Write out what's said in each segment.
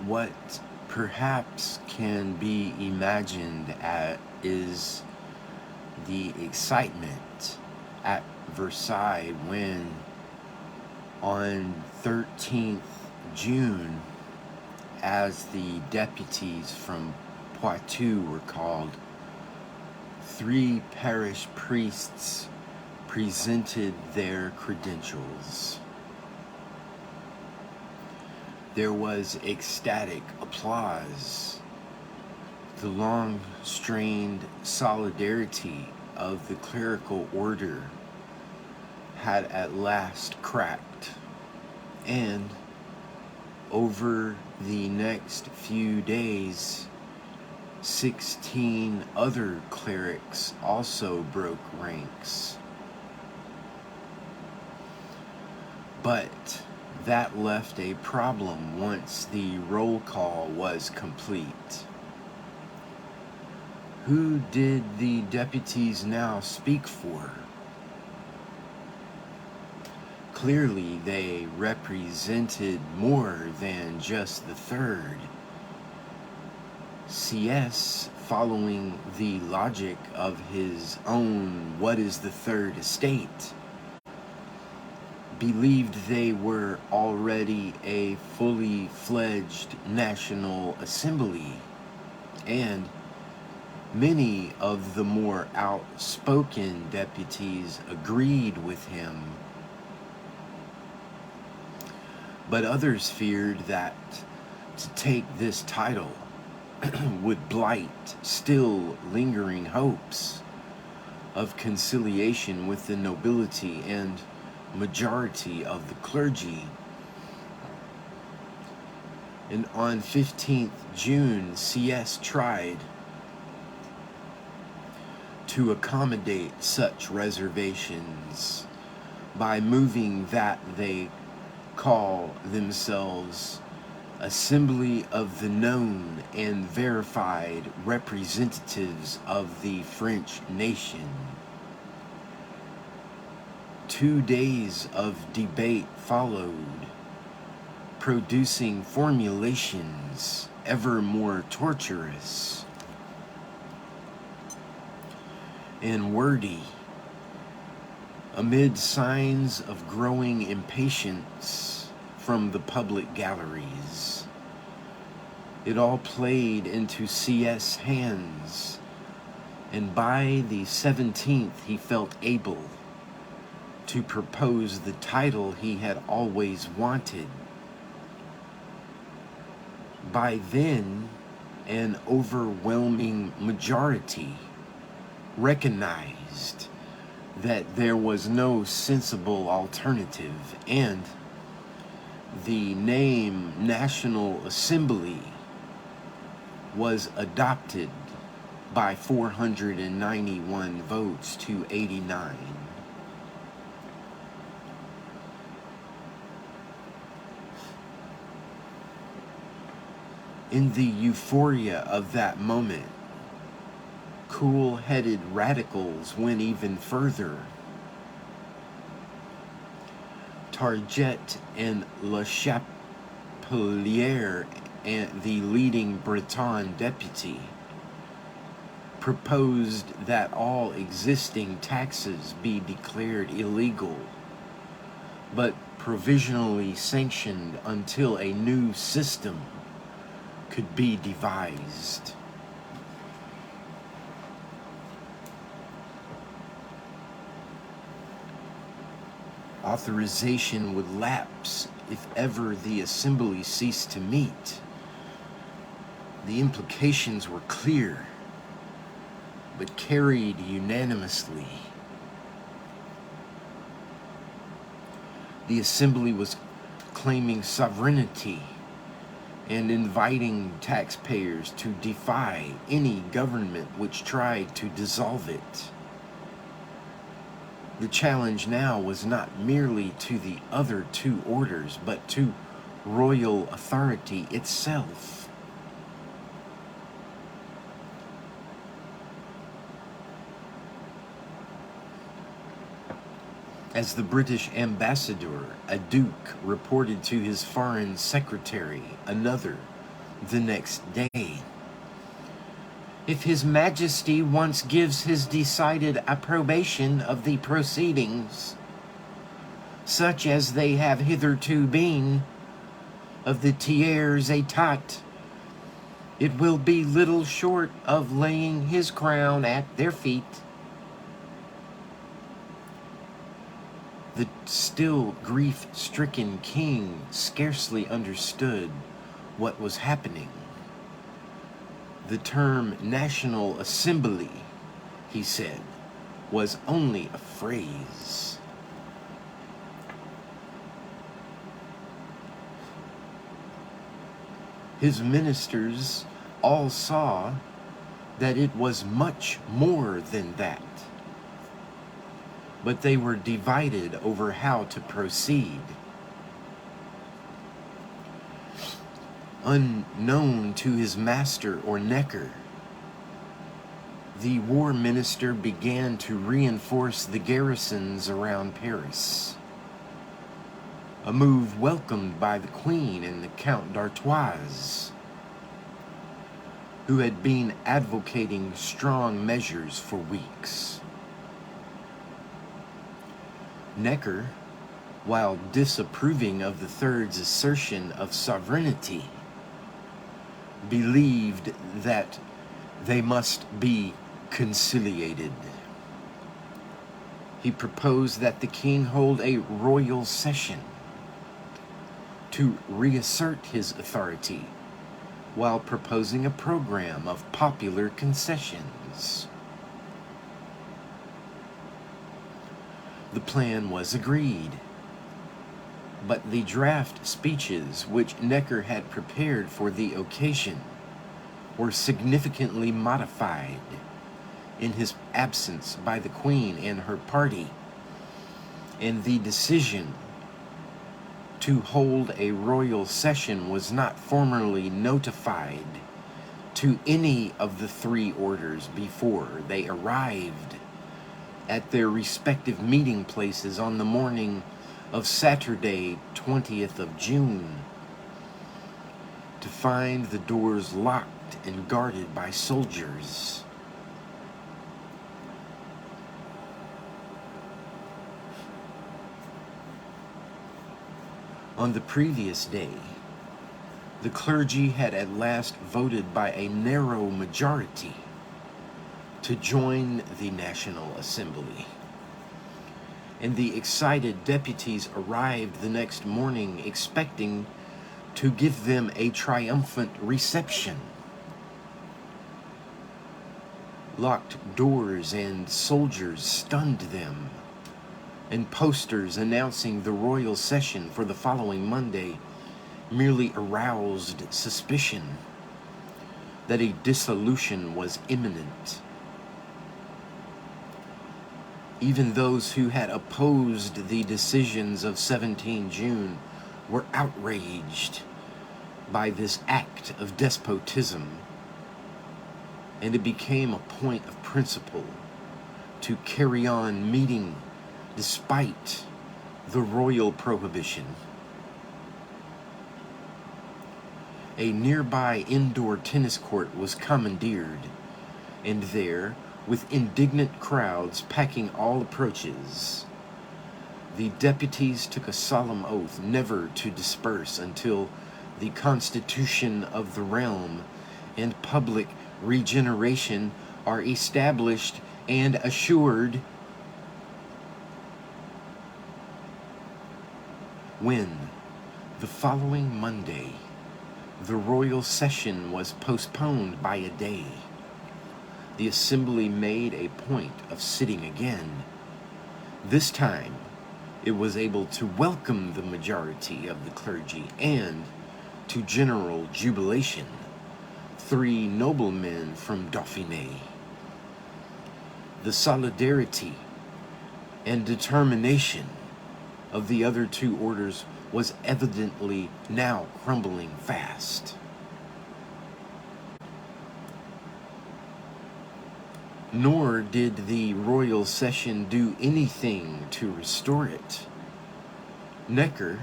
what perhaps can be imagined at is the excitement at Versailles when on 13th June, as the deputies from Poitou were called, 3 parish priests presented their credentials. There was ecstatic applause. The long-strained solidarity of the clerical order had at last cracked, and over the next few days, 16 other clerics also broke ranks. But that left a problem once the roll call was complete. Who did the deputies now speak for? Clearly, they represented more than just the third. CS, following the logic of his own "what is the third estate," believed they were already a fully fledged National Assembly, and many of the more outspoken deputies agreed with him. But others feared that to take this title would blight still lingering hopes of conciliation with the nobility and majority of the clergy. And on 15th June, CS tried to accommodate such reservations by moving that they call themselves Assembly of the Known and Verified Representatives of the French Nation. 2 days of debate followed, producing formulations ever more torturous and wordy. Amid signs of growing impatience from the public galleries, it all played into CS' hands, and by the 17th he felt able to propose the title he had always wanted. By then, an overwhelming majority recognized that there was no sensible alternative, and the name National Assembly was adopted by 491 votes to 89. In the euphoria of that moment, cool-headed radicals went even further. Target and Le Chapelier, and the leading Breton deputy, proposed that all existing taxes be declared illegal, but provisionally sanctioned until a new system could be devised. Authorization would lapse if ever the assembly ceased to meet. The implications were clear, but carried unanimously. The assembly was claiming sovereignty and inviting taxpayers to defy any government which tried to dissolve it. The challenge now was not merely to the other 2 orders, but to royal authority itself. As the British ambassador, a duke, reported to his foreign secretary, another, the next day. If His Majesty once gives his decided approbation of the proceedings, such as they have hitherto been, of the Tiers État, it will be little short of laying his crown at their feet. The still grief-stricken king scarcely understood what was happening. The term National Assembly, he said, was only a phrase. His ministers all saw that it was much more than that, but they were divided over how to proceed. Unknown to his master or Necker, the war minister began to reinforce the garrisons around Paris, a move welcomed by the Queen and the Count d'Artois, who had been advocating strong measures for weeks. Necker, while disapproving of the Third's assertion of sovereignty, believed that they must be conciliated. He proposed that the king hold a royal session to reassert his authority, while proposing a program of popular concessions. The plan was agreed, but the draft speeches which Necker had prepared for the occasion were significantly modified in his absence by the Queen and her party, and the decision to hold a royal session was not formally notified to any of the three orders before they arrived at their respective meeting places on the morning of Saturday, 20th of June, to find the doors locked and guarded by soldiers. On the previous day, the clergy had at last voted by a narrow majority to join the National Assembly, and the excited deputies arrived the next morning expecting to give them a triumphant reception. Locked doors and soldiers stunned them, and posters announcing the royal session for the following Monday merely aroused suspicion that a dissolution was imminent. Even those who had opposed the decisions of 17 June were outraged by this act of despotism, and it became a point of principle to carry on meeting despite the royal prohibition. A nearby indoor tennis court was commandeered, and there, with indignant crowds packing all approaches, the deputies took a solemn oath never to disperse until the constitution of the realm and public regeneration are established and assured. When, the following Monday, the royal session was postponed by a day, the assembly made a point of sitting again. This time, it was able to welcome the majority of the clergy and, to general jubilation, 3 noblemen from Dauphiné. The solidarity and determination of the other 2 orders was evidently now crumbling fast. Nor did the royal session do anything to restore it. Necker,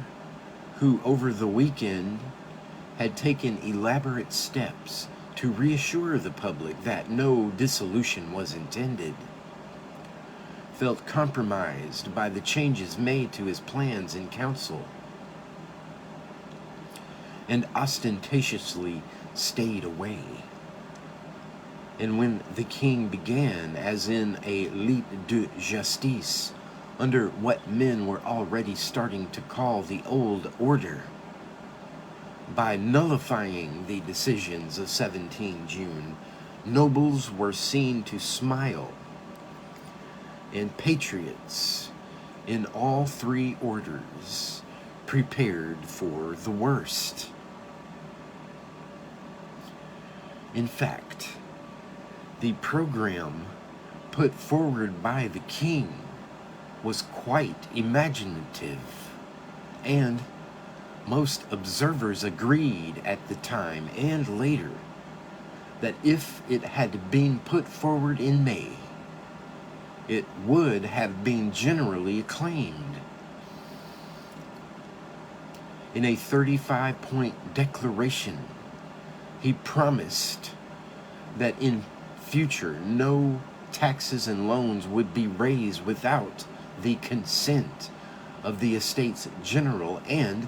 who over the weekend had taken elaborate steps to reassure the public that no dissolution was intended, felt compromised by the changes made to his plans in council, and ostentatiously stayed away. And when the king began, as in a lit de justice, under what men were already starting to call the old order, by nullifying the decisions of 17 June, nobles were seen to smile, and patriots in all three orders prepared for the worst. In fact, the program put forward by the king was quite imaginative, and most observers agreed at the time and later that if it had been put forward in May, it would have been generally acclaimed. In a 35-point declaration, he promised that in future no taxes and loans would be raised without the consent of the Estates General, and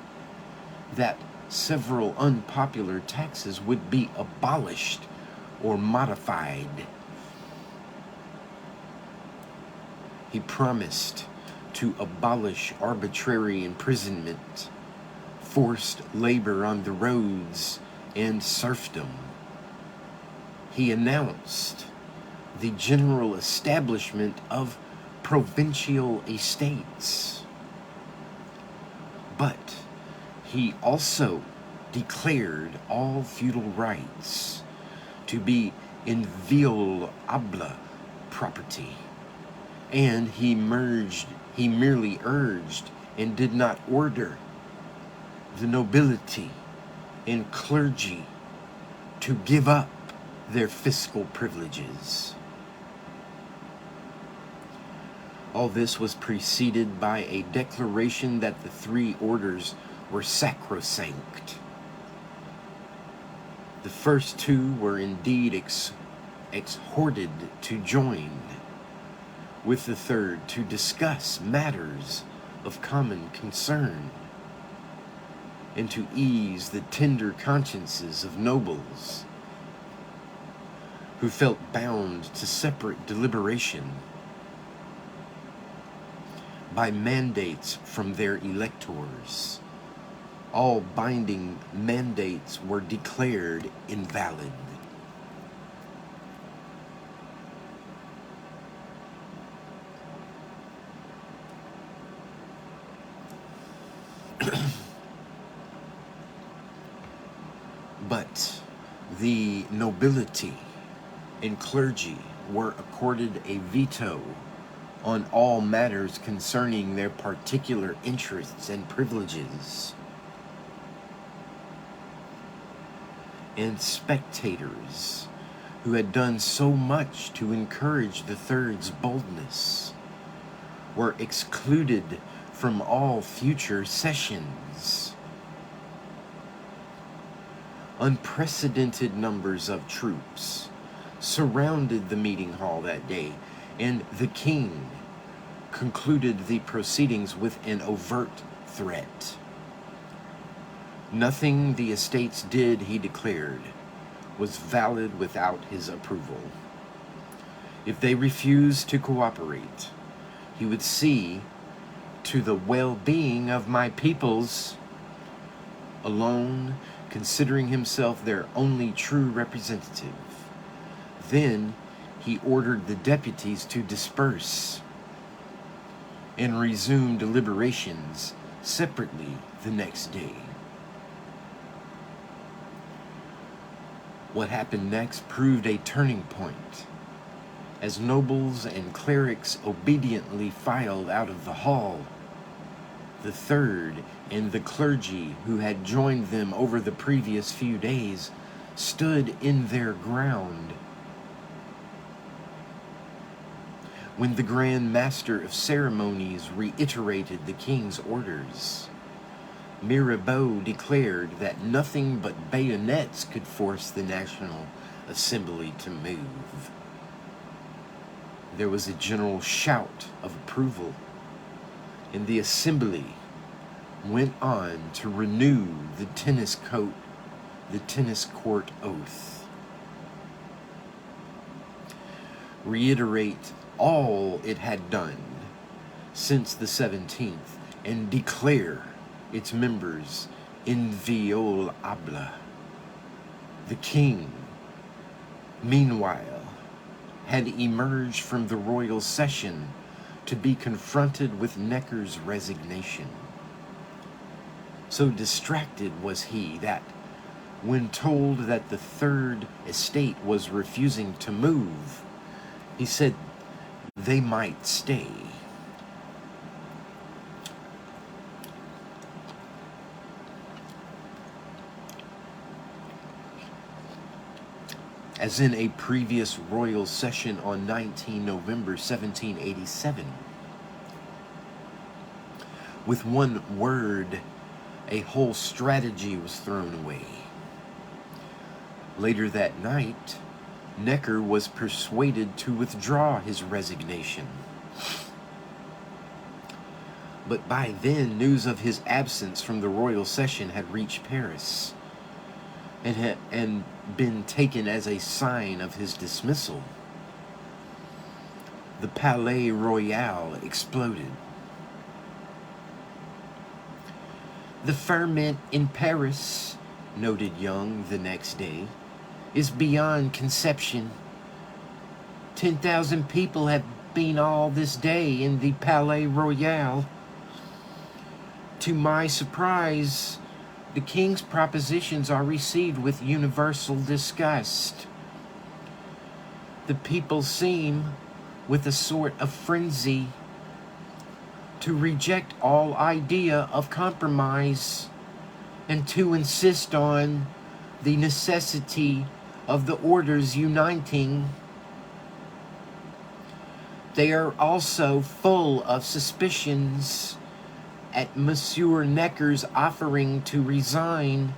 that several unpopular taxes would be abolished or modified. He promised to abolish arbitrary imprisonment, forced labor on the roads, and serfdom. He announced the general establishment of provincial estates. But he also declared all feudal rights to be inviolable property, and he merely urged and did not order the nobility and clergy to give up their fiscal privileges. All this was preceded by a declaration that the three orders were sacrosanct. The first two were indeed exhorted to join, with the third to discuss matters of common concern, and to ease the tender consciences of nobles who felt bound to separate deliberation by mandates from their electors. All binding mandates were declared invalid. But the nobility and clergy were accorded a veto on all matters concerning their particular interests and privileges. And spectators, who had done so much to encourage the third's boldness, were excluded from all future sessions. Unprecedented numbers of troops surrounded the meeting hall that day, and the king concluded the proceedings with an overt threat. Nothing the estates did, he declared, was valid without his approval. If they refused to cooperate, he would see to the well-being of my peoples, alone considering himself their only true representative. Then he ordered the deputies to disperse and resume deliberations separately the next day. What happened next proved a turning point, as nobles and clerics obediently filed out of the hall. The third and the clergy who had joined them over the previous few days stood in their ground. When the Grand Master of Ceremonies reiterated the king's orders, Mirabeau declared that nothing but bayonets could force the National Assembly to move. There was a general shout of approval, and the Assembly went on to renew the tennis court oath. Reiterate all it had done since the 17th, and declare its members inviolable. The king, meanwhile, had emerged from the royal session to be confronted with Necker's resignation. So distracted was he that, when told that the Third Estate was refusing to move, he said they might stay. As in a previous royal session on 19 November 1787, with one word, a whole strategy was thrown away. Later that night, Necker was persuaded to withdraw his resignation. But by then, news of his absence from the royal session had reached Paris, and been taken as a sign of his dismissal. The Palais Royal exploded. "The ferment in Paris," noted Young the next day, "is beyond conception. 10,000 people have been all this day in the Palais Royal. To my surprise, the king's propositions are received with universal disgust. The people seem, with a sort of frenzy, to reject all idea of compromise and to insist on the necessity of the orders uniting. They are also full of suspicions at Monsieur Necker's offering to resign,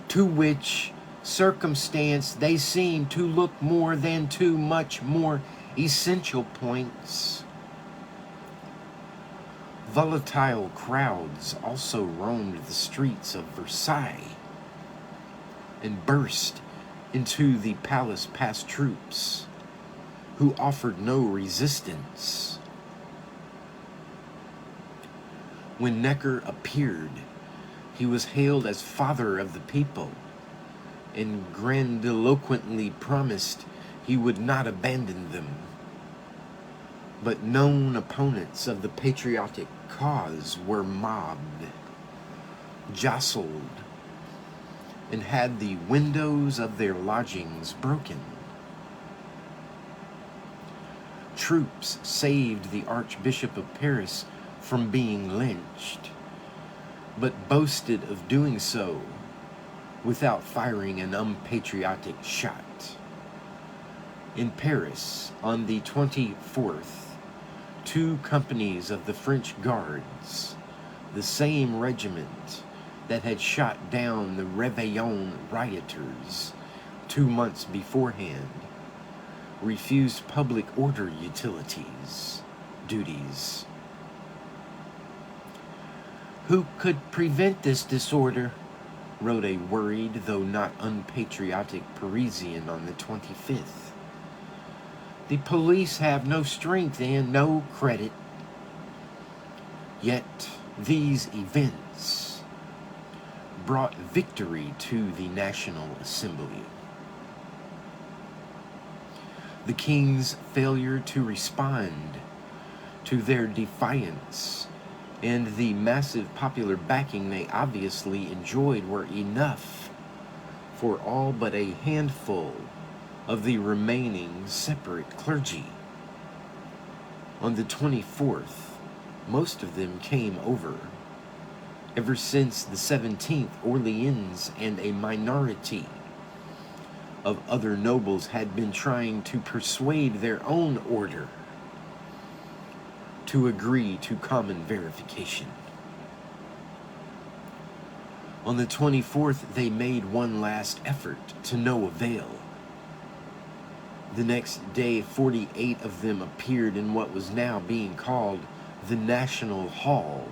to which circumstance they seem to look more than to much more essential points. Volatile crowds also roamed the streets of Versailles and burst into the palace past troops, who offered no resistance. When Necker appeared, he was hailed as father of the people, and grandiloquently promised he would not abandon them. But known opponents of the patriotic cause were mobbed, jostled, and had the windows of their lodgings broken. Troops saved the Archbishop of Paris from being lynched, but boasted of doing so without firing an unpatriotic shot. In Paris, on the 24th, 2 companies of the French Guards, the same regiment that had shot down the Réveillon rioters 2 months beforehand, refused public order duties. "Who could prevent this disorder?" wrote a worried, though not unpatriotic, Parisian on the 25th. "The police have no strength and no credit." Yet these events brought victory to the National Assembly. The king's failure to respond to their defiance and the massive popular backing they obviously enjoyed were enough for all but a handful of the remaining separate clergy. On the 24th, most of them came over. Ever since the 17th, Orleans and a minority of other nobles had been trying to persuade their own order to agree to common verification. On the 24th, they made one last effort, to no avail. The next day, 48 of them appeared in what was now being called the National Hall.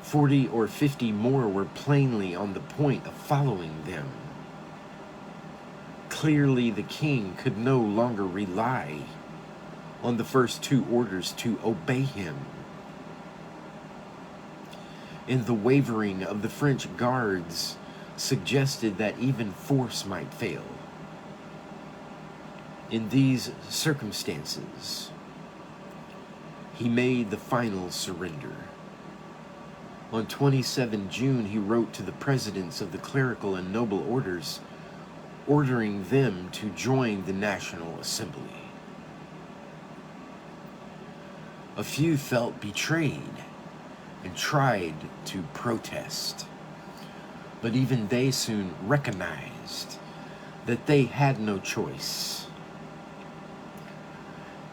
40 or 50 more were plainly on the point of following them. Clearly, the king could no longer rely on the first two orders to obey him. And the wavering of the French guards suggested that even force might fail. In these circumstances, he made the final surrender. On 27 June, he wrote to the presidents of the clerical and noble orders, ordering them to join the National Assembly. A few felt betrayed and tried to protest, but even they soon recognized that they had no choice.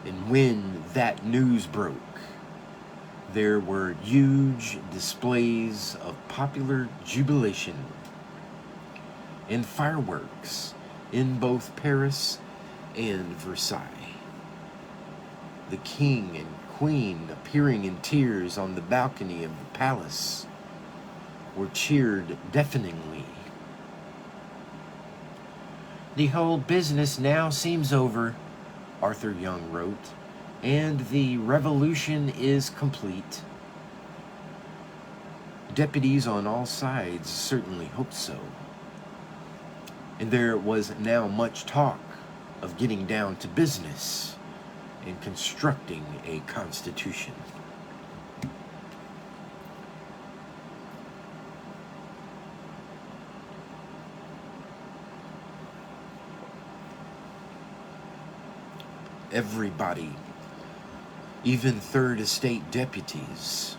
And when that news broke, there were huge displays of popular jubilation and fireworks in both Paris and Versailles. The king and queen, appearing in tears on the balcony of the palace, were cheered deafeningly. "The whole business now seems over," Arthur Young wrote, "and the revolution is complete." Deputies on all sides certainly hoped so. And there was now much talk of getting down to business and constructing a constitution. Everybody, even Third Estate deputies,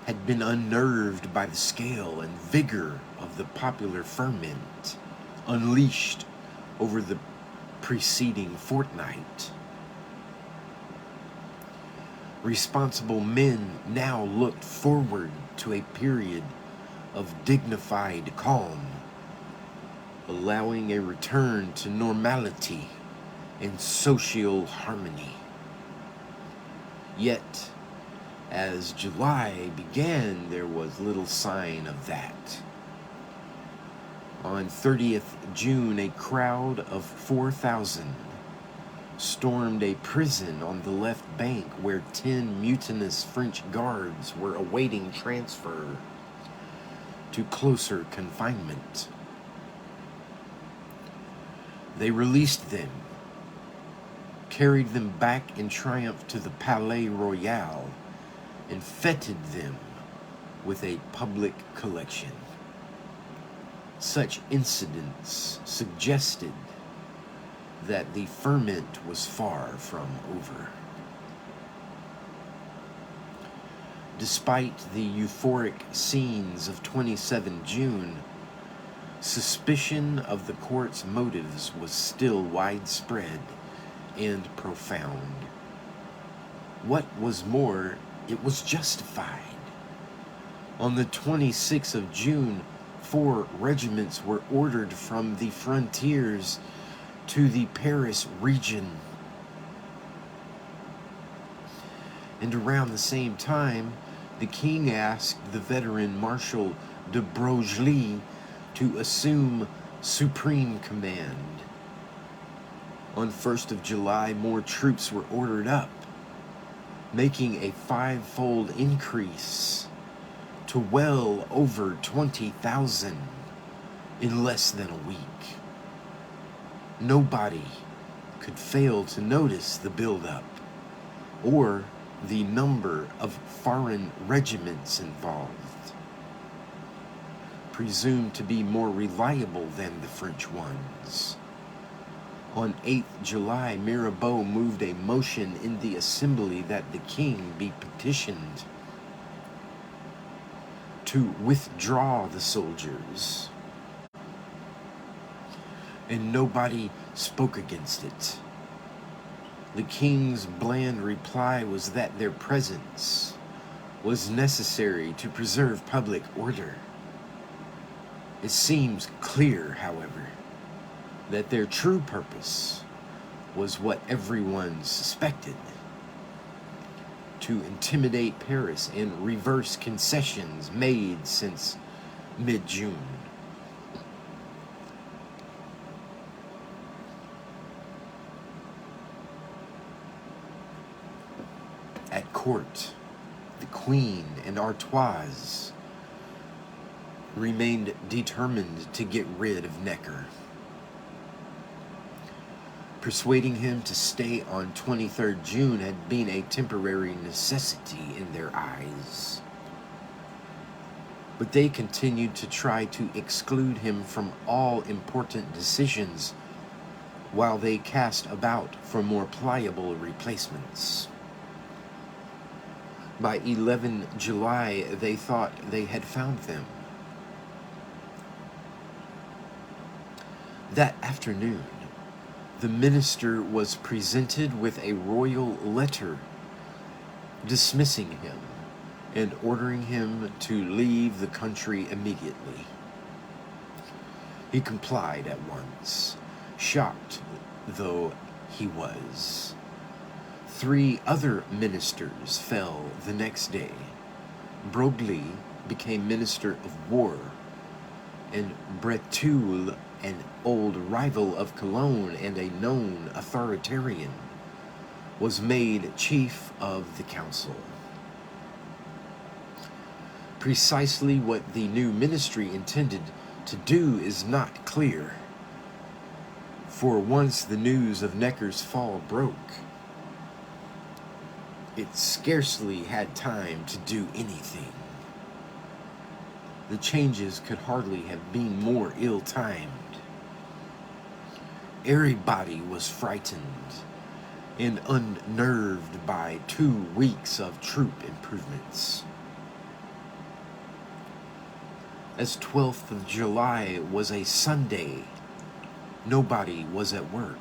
had been unnerved by the scale and vigor of the popular ferment unleashed over the preceding fortnight. Responsible men now looked forward to a period of dignified calm, allowing a return to normality and social harmony. Yet, as July began, there was little sign of that. On 30th June, a crowd of 4,000 stormed a prison on the left bank where 10 mutinous French guards were awaiting transfer to closer confinement. They released them, carried them back in triumph to the Palais Royal, and feted them with a public collection. Such incidents suggested that the ferment was far from over. Despite the euphoric scenes of 27 June, suspicion of the court's motives was still widespread and profound. What was more, it was justified. On the 26th of June, 4 regiments were ordered from the frontiers to the Paris region. And around the same time, the king asked the veteran Marshal de Broglie to assume supreme command. On 1st of July, more troops were ordered up, making a 5-fold increase to well over 20,000 in less than a week. Nobody could fail to notice the buildup or the number of foreign regiments involved, presumed to be more reliable than the French ones. On 8th July, Mirabeau moved a motion in the assembly that the king be petitioned to withdraw the soldiers, and nobody spoke against it. The king's bland reply was that their presence was necessary to preserve public order. It seems clear, however, that their true purpose was what everyone suspected: to intimidate Paris and reverse concessions made since mid-June. At court, the Queen and Artois remained determined to get rid of Necker. Persuading him to stay on 23rd June had been a temporary necessity in their eyes. But they continued to try to exclude him from all important decisions while they cast about for more pliable replacements. By 11 July, they thought they had found them. That afternoon, the minister was presented with a royal letter dismissing him and ordering him to leave the country immediately. He complied at once, shocked though he was. 3 other ministers fell the next day. Broglie became Minister of War, and Bretul, an old rival of Cologne and a known authoritarian, was made chief of the council. Precisely what the new ministry intended to do is not clear, for once the news of Necker's fall broke, it scarcely had time to do anything. The changes could hardly have been more ill-timed. Everybody was frightened and unnerved by 2 weeks of troop improvements. As 12th of July was a Sunday, nobody was at work.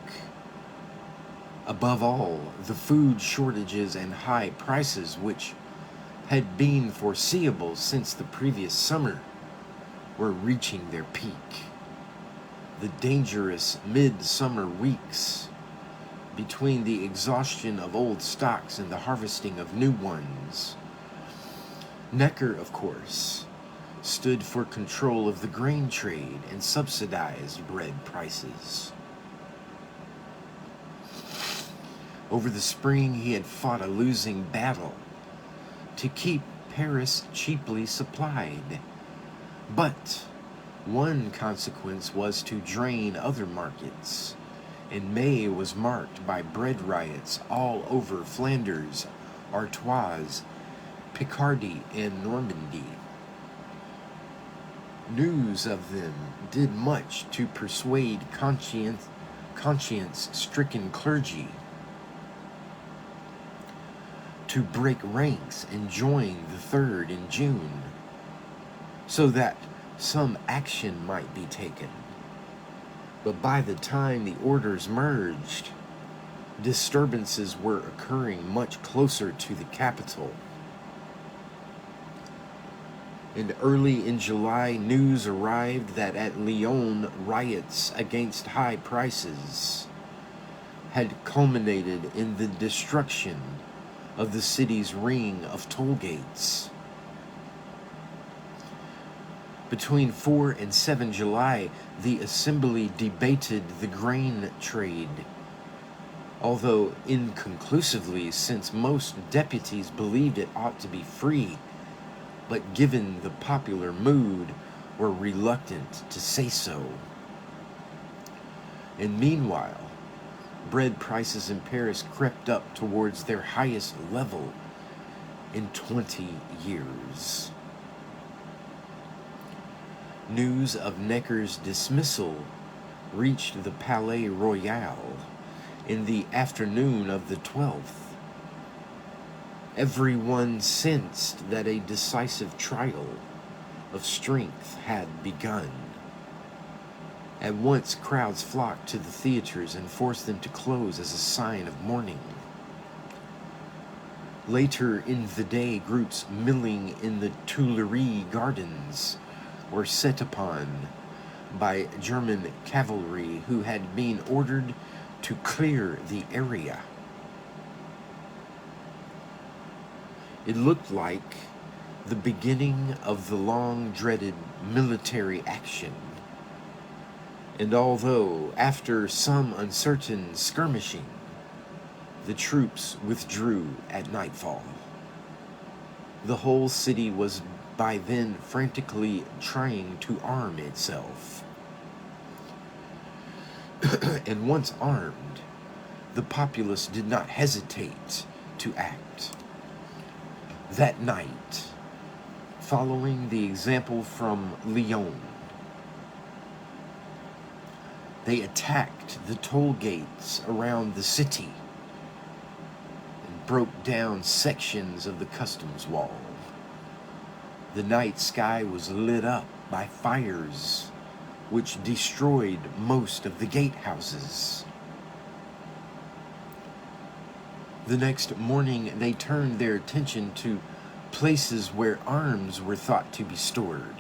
Above all, the food shortages and high prices, which had been foreseeable since the previous summer, were reaching their peak. The dangerous mid-summer weeks, between the exhaustion of old stocks and the harvesting of new ones. Necker, of course, stood for control of the grain trade and subsidized bread prices. Over the spring, he had fought a losing battle to keep Paris cheaply supplied. But one consequence was to drain other markets, and May was marked by bread riots all over Flanders, Artois, Picardy, and Normandy. News of them did much to persuade conscience-stricken clergy to break ranks and join the 3rd in June, so that some action might be taken. But by the time the orders merged, disturbances were occurring much closer to the capital. And early in July, news arrived that at Lyon, riots against high prices had culminated in the destruction of the city's ring of toll gates. Between 4 and 7 July, the Assembly debated the grain trade, although inconclusively, since most deputies believed it ought to be free, but given the popular mood, were reluctant to say so. And meanwhile, bread prices in Paris crept up towards their highest level in 20 years. News of Necker's dismissal reached the Palais Royal in the afternoon of the 12th. Everyone sensed that a decisive trial of strength had begun. At once, crowds flocked to the theaters and forced them to close as a sign of mourning. Later in the day, groups milling in the Tuileries Gardens were set upon by German cavalry who had been ordered to clear the area. It looked like the beginning of the long-dreaded military action. And although, after some uncertain skirmishing, the troops withdrew at nightfall, the whole city was by then frantically trying to arm itself. And once armed, the populace did not hesitate to act. That night, following the example from Lyon, they attacked the toll gates around the city and broke down sections of the customs wall. The night sky was lit up by fires which destroyed most of the gatehouses. The next morning, they turned their attention to places where arms were thought to be stored,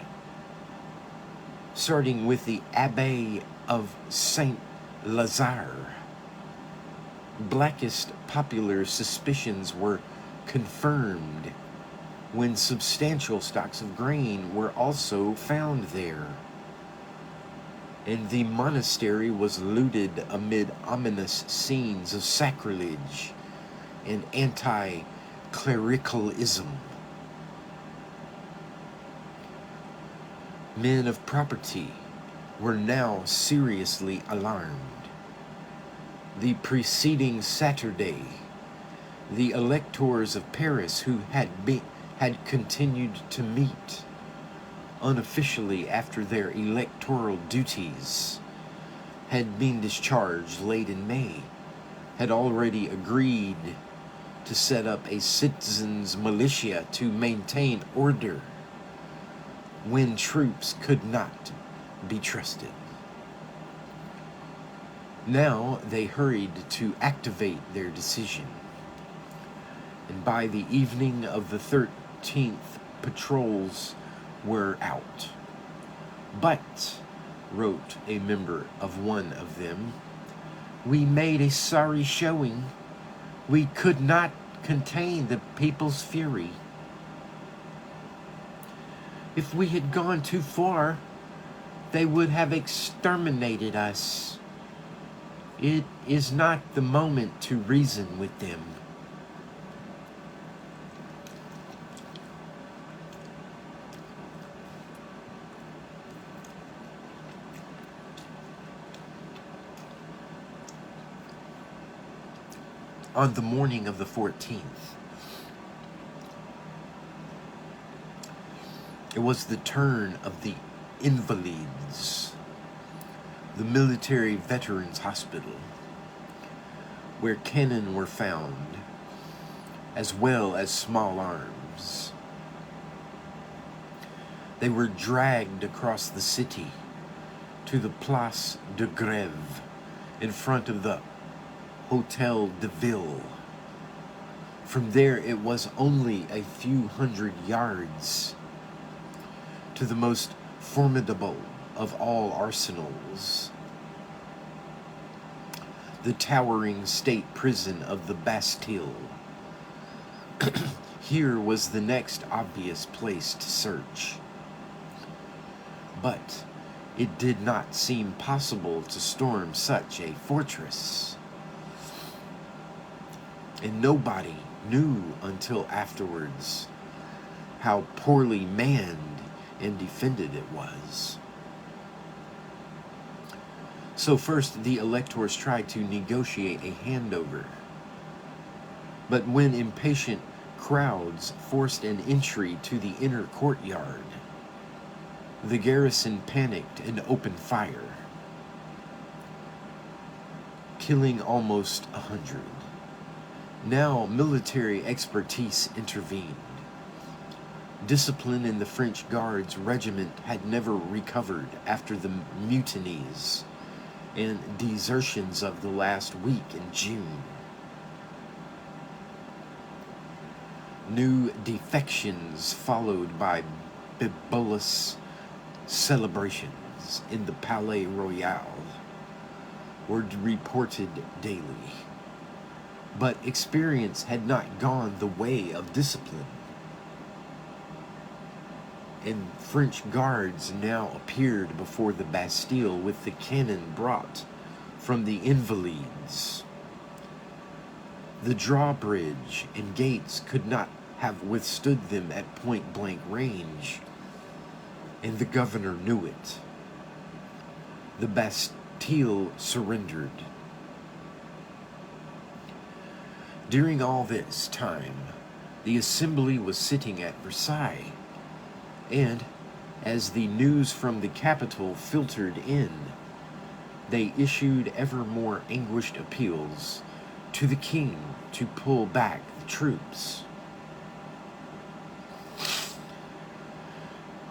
starting with the Abbey of Saint Lazare. Blackest popular suspicions were confirmed when substantial stocks of grain were also found there, and the monastery was looted amid ominous scenes of sacrilege and anti-clericalism. Men of property were now seriously alarmed. The preceding Saturday, the electors of Paris who had continued to meet unofficially after their electoral duties had been discharged late in May, had already agreed to set up a citizens' militia to maintain order when troops could not be trusted. Now they hurried to activate their decision, and by the evening of the 13th, patrols were out. But, wrote a member of one of them, we made a sorry showing. We could not contain the people's fury. If we had gone too far, they would have exterminated us. It is not the moment to reason with them. On the morning of the 14th, it was the turn of the Invalides, the military veterans hospital, where cannon were found, as well as small arms. They were dragged across the city to the Place de Grève in front of the Hotel de Ville. From there, it was only a few hundred yards to the most formidable of all arsenals, the towering state prison of the Bastille. Here was the next obvious place to search. But it did not seem possible to storm such a fortress. And nobody knew until afterwards how poorly manned and defended it was. So first the electors tried to negotiate a handover. But when impatient crowds forced an entry to the inner courtyard, the garrison panicked and opened fire, killing almost 100. Now military expertise intervened. Discipline in the French Guards regiment had never recovered after the mutinies and desertions of the last week in June. New defections followed by bibulous celebrations in the Palais Royal were reported daily. But experience had not gone the way of discipline, and French guards now appeared before the Bastille with the cannon brought from the Invalides. The drawbridge and gates could not have withstood them at point-blank range, and the governor knew it. The Bastille surrendered. During all this time, the Assembly was sitting at Versailles, and as the news from the capital filtered in, they issued ever more anguished appeals to the king to pull back the troops.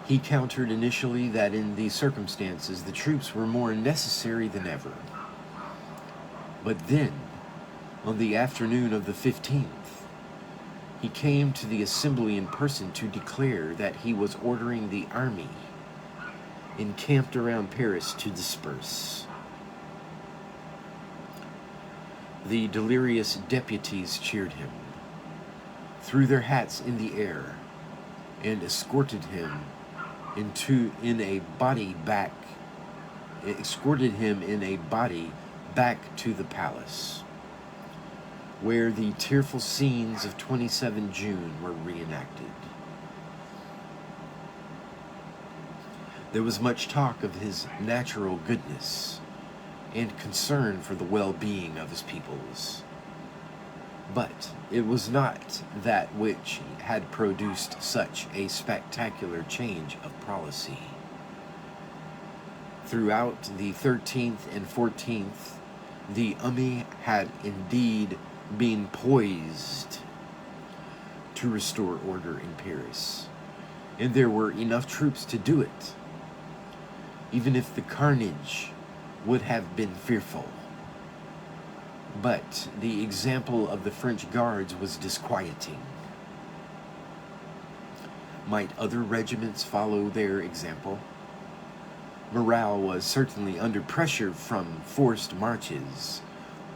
He countered initially that in these circumstances the troops were more necessary than ever. But then, on the afternoon of the 15th, he came to the Assembly in person to declare that he was ordering the army encamped around Paris to disperse. The delirious deputies cheered him, threw their hats in the air, and escorted him in a body back to the palace, where the tearful scenes of 27 June were reenacted. There was much talk of his natural goodness and concern for the well-being of his peoples. But it was not that which had produced such a spectacular change of policy. Throughout the 13th and 14th, the army had indeed been poised to restore order in Paris, and there were enough troops to do it, even if the carnage would have been fearful. But the example of the French guards was disquieting. Might other regiments follow their example? Morale was certainly under pressure from forced marches,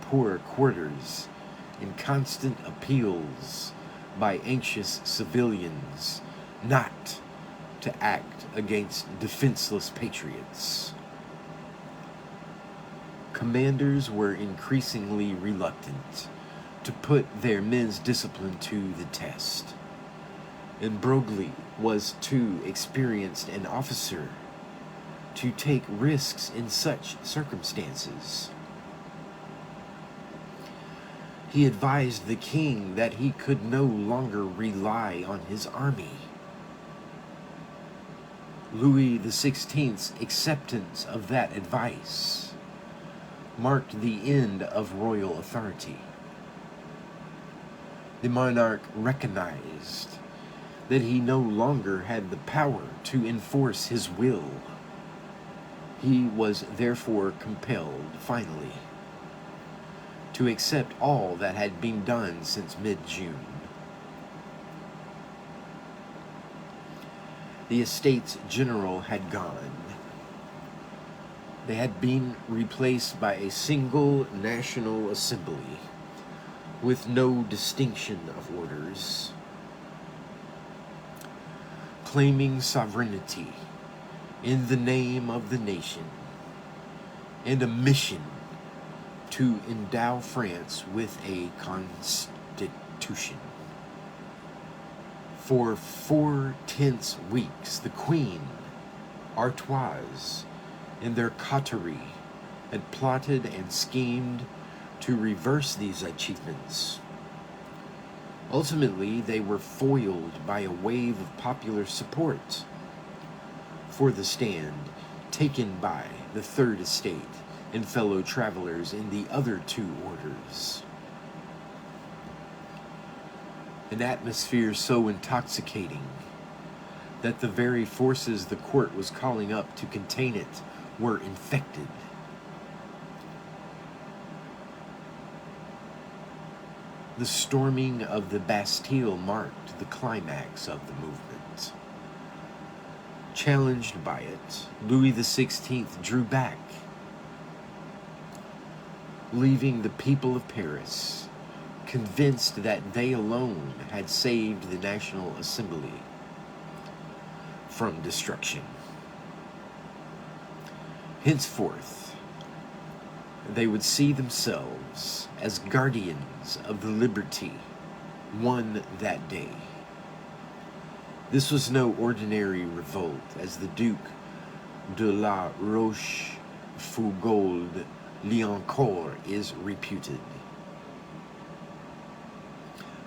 poor quarters, and constant appeals by anxious civilians not to act against defenseless patriots. Commanders were increasingly reluctant to put their men's discipline to the test, and Broglie was too experienced an officer to take risks in such circumstances. He advised the king that he could no longer rely on his army. Louis XVI's acceptance of that advice marked the end of royal authority. The monarch recognized that he no longer had the power to enforce his will. He was therefore compelled, finally, to accept all that had been done since mid-June. The Estates General had gone. They had been replaced by a single National Assembly with no distinction of orders, claiming sovereignty in the name of the nation and a mission to endow France with a constitution. For 4 tense weeks, the Queen, Artois, and their coterie had plotted and schemed to reverse these achievements. Ultimately, they were foiled by a wave of popular support for the stand taken by the Third Estate and fellow travelers in the other 2 orders. An atmosphere so intoxicating that the very forces the court was calling up to contain it were infected. The storming of the Bastille marked the climax of the movement. Challenged by it, Louis XVI drew back, leaving the people of Paris convinced that they alone had saved the National Assembly from destruction. Henceforth, they would see themselves as guardians of the liberty won that day. This was no ordinary revolt, as the Duke de la Rochefoucauld-Liancourt is reputed.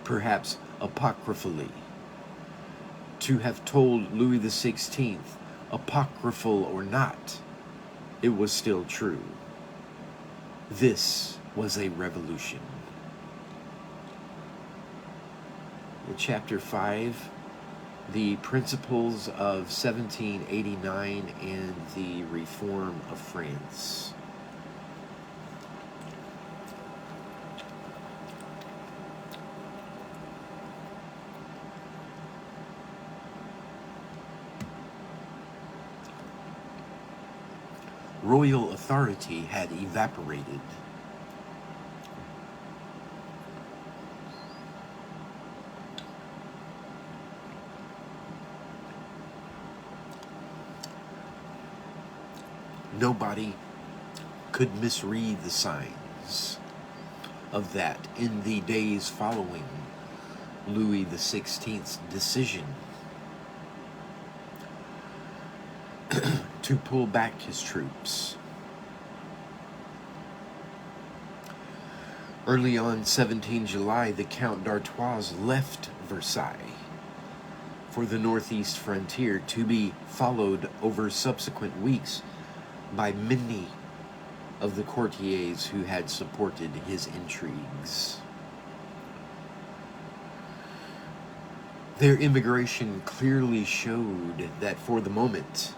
Perhaps apocryphally, to have told Louis XVI, apocryphal or not, it was still true. This was a revolution. In Chapter 5, the principles of 1789 and the reform of France. Royal authority had evaporated. Nobody could misread the signs of that in the days following Louis XVI's decision to pull back his troops. Early on 17 July, the Count d'Artois left Versailles for the northeast frontier, to be followed over subsequent weeks by many of the courtiers who had supported his intrigues. Their immigration clearly showed that for the moment,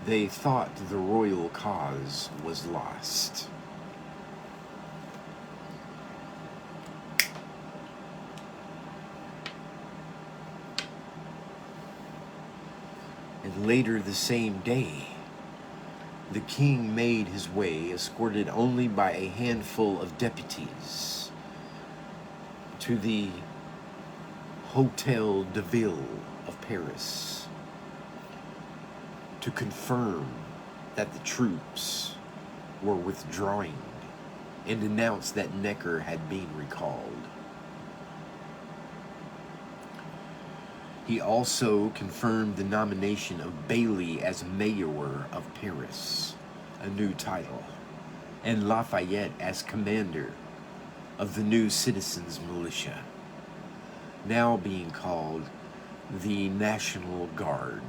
they thought the royal cause was lost. And later the same day, the king made his way, escorted only by a handful of deputies, to the Hotel de Ville of Paris to confirm that the troops were withdrawing and announce that Necker had been recalled. He also confirmed the nomination of Bailly as mayor of Paris, a new title, and Lafayette as commander of the new citizens' militia, now being called the National Guard.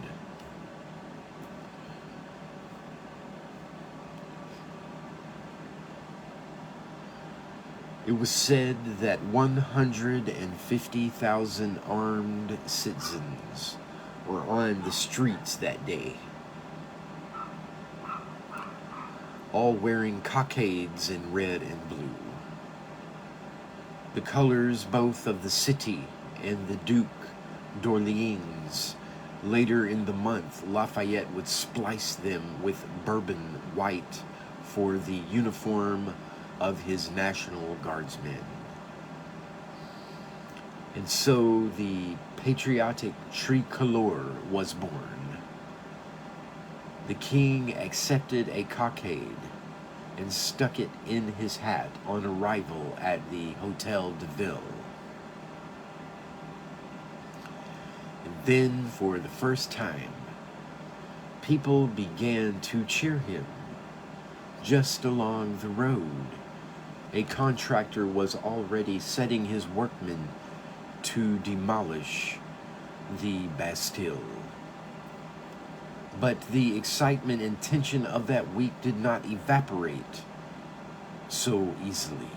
It was said that 150,000 armed citizens were on the streets that day, all wearing cockades in red and blue, the colors both of the city and the Duke d'Orléans. Later in the month, Lafayette would splice them with bourbon white for the uniform of his National Guardsmen. And so the patriotic tricolor was born. The king accepted a cockade and stuck it in his hat on arrival at the Hotel de Ville. And then, for the first time, people began to cheer him just along the road. A contractor was already setting his workmen to demolish the Bastille. But the excitement and tension of that week did not evaporate so easily.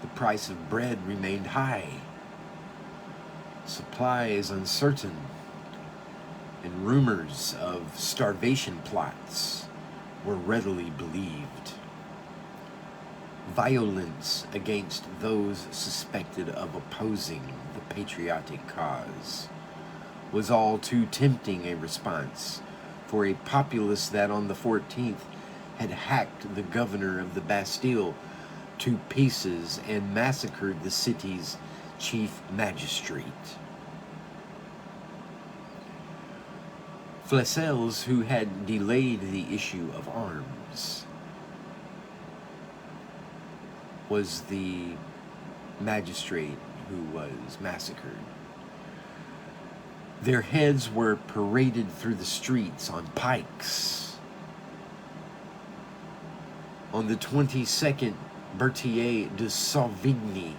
The price of bread remained high. supplies uncertain, and rumors of starvation plots were readily believed. Violence against those suspected of opposing the patriotic cause was all too tempting a response for a populace that on the 14th had hacked the governor of the Bastille to pieces and massacred the city's chief magistrate. Flesselles, who had delayed the issue of arms, was the magistrate who was massacred. Their heads were paraded through the streets on pikes. On the 22nd, Berthier de Sauvigny,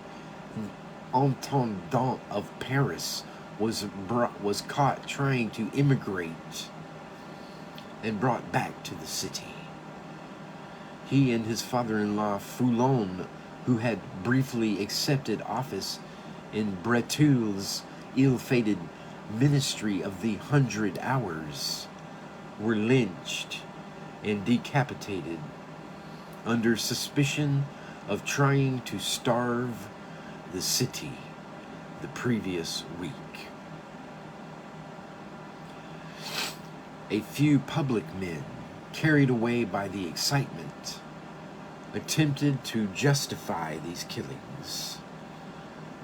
an intendant of Paris, was caught trying to immigrate and brought back to the city. He and his father-in-law Foulon, who had briefly accepted office in Breteuil's ill-fated Ministry of the 100 Hours, were lynched and decapitated under suspicion of trying to starve the city the previous week. A few public men, carried away by the excitement, attempted to justify these killings.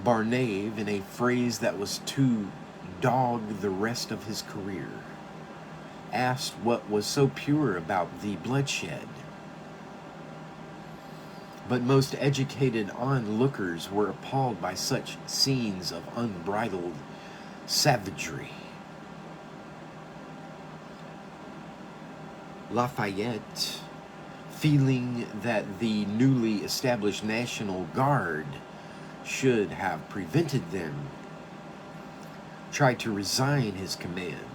Barnave, in a phrase that was to dog the rest of his career, asked what was so pure about the bloodshed. But most educated onlookers were appalled by such scenes of unbridled savagery. Lafayette, feeling that the newly established National Guard should have prevented them, tried to resign his command,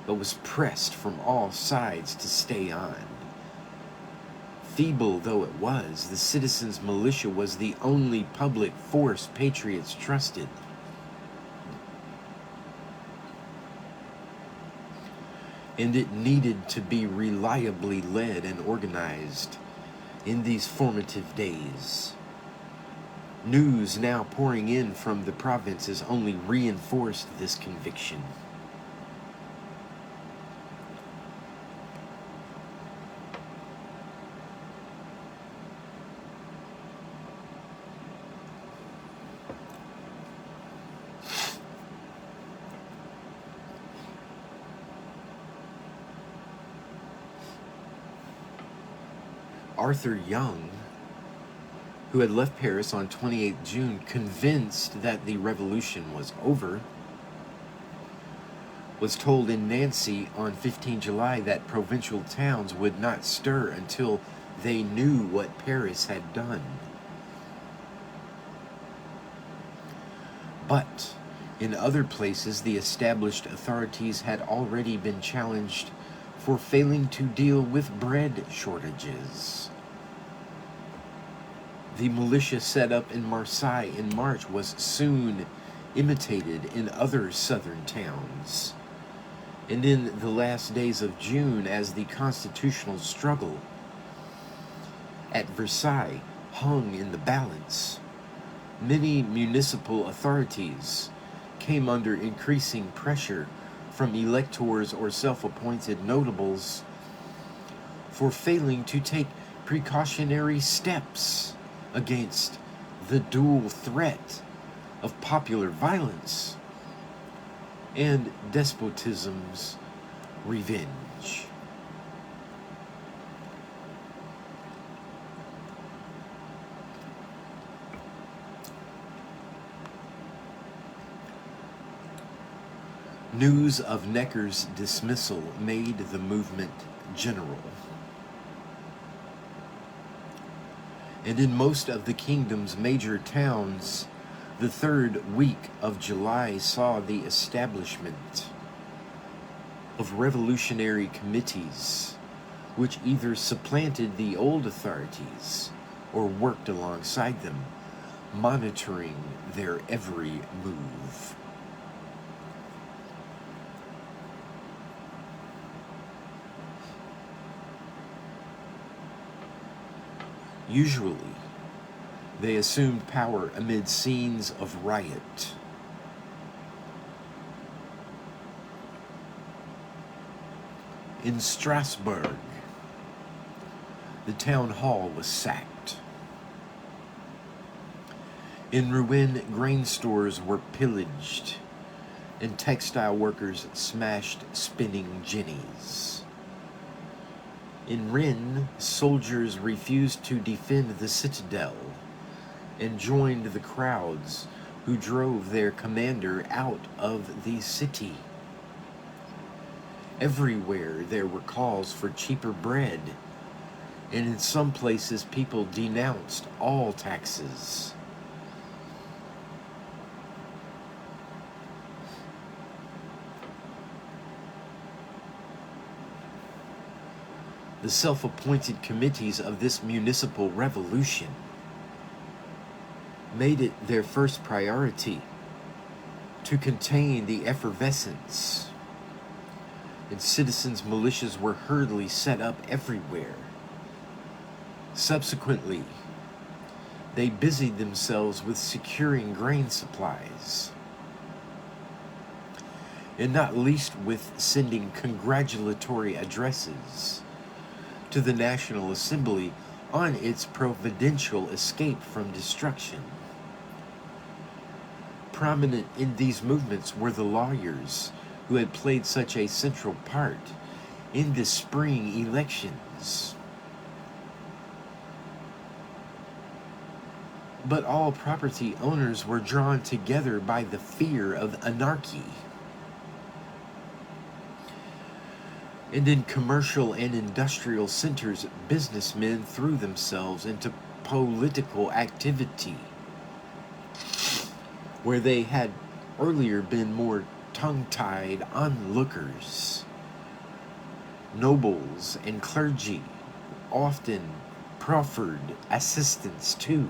but was pressed from all sides to stay on. Feeble though it was, the citizens' militia was the only public force patriots trusted. And it needed to be reliably led and organized in these formative days. News now pouring in from the provinces only reinforced this conviction. Arthur Young, who had left Paris on 28 June, convinced that the revolution was over, was told in Nancy on 15 July that provincial towns would not stir until they knew what Paris had done. But in other places, the established authorities had already been challenged for failing to deal with bread shortages. The militia set up in Marseille in March was soon imitated in other southern towns. And in the last days of June, as the constitutional struggle at Versailles hung in the balance, many municipal authorities came under increasing pressure from electors or self-appointed notables for failing to take precautionary steps against the dual threat of popular violence and despotism's revenge. News of Necker's dismissal made the movement general. And in most of the kingdom's major towns, the third week of July saw the establishment of revolutionary committees, which either supplanted the old authorities or worked alongside them, monitoring their every move. Usually, they assumed power amid scenes of riot. In Strasbourg, the town hall was sacked. In Rouen, grain stores were pillaged, and textile workers smashed spinning jennies. In Rennes, soldiers refused to defend the citadel and joined the crowds who drove their commander out of the city. Everywhere there were calls for cheaper bread, and in some places people denounced all taxes. The self-appointed committees of this municipal revolution made it their first priority to contain the effervescence, and citizens' militias were hurriedly set up everywhere. Subsequently, they busied themselves with securing grain supplies, and not least with sending congratulatory addresses to the National Assembly on its providential escape from destruction. Prominent in these movements were the lawyers who had played such a central part in the spring elections. But all property owners were drawn together by the fear of anarchy. And in commercial and industrial centers, businessmen threw themselves into political activity, where they had earlier been more tongue-tied onlookers. Nobles and clergy often proffered assistance too,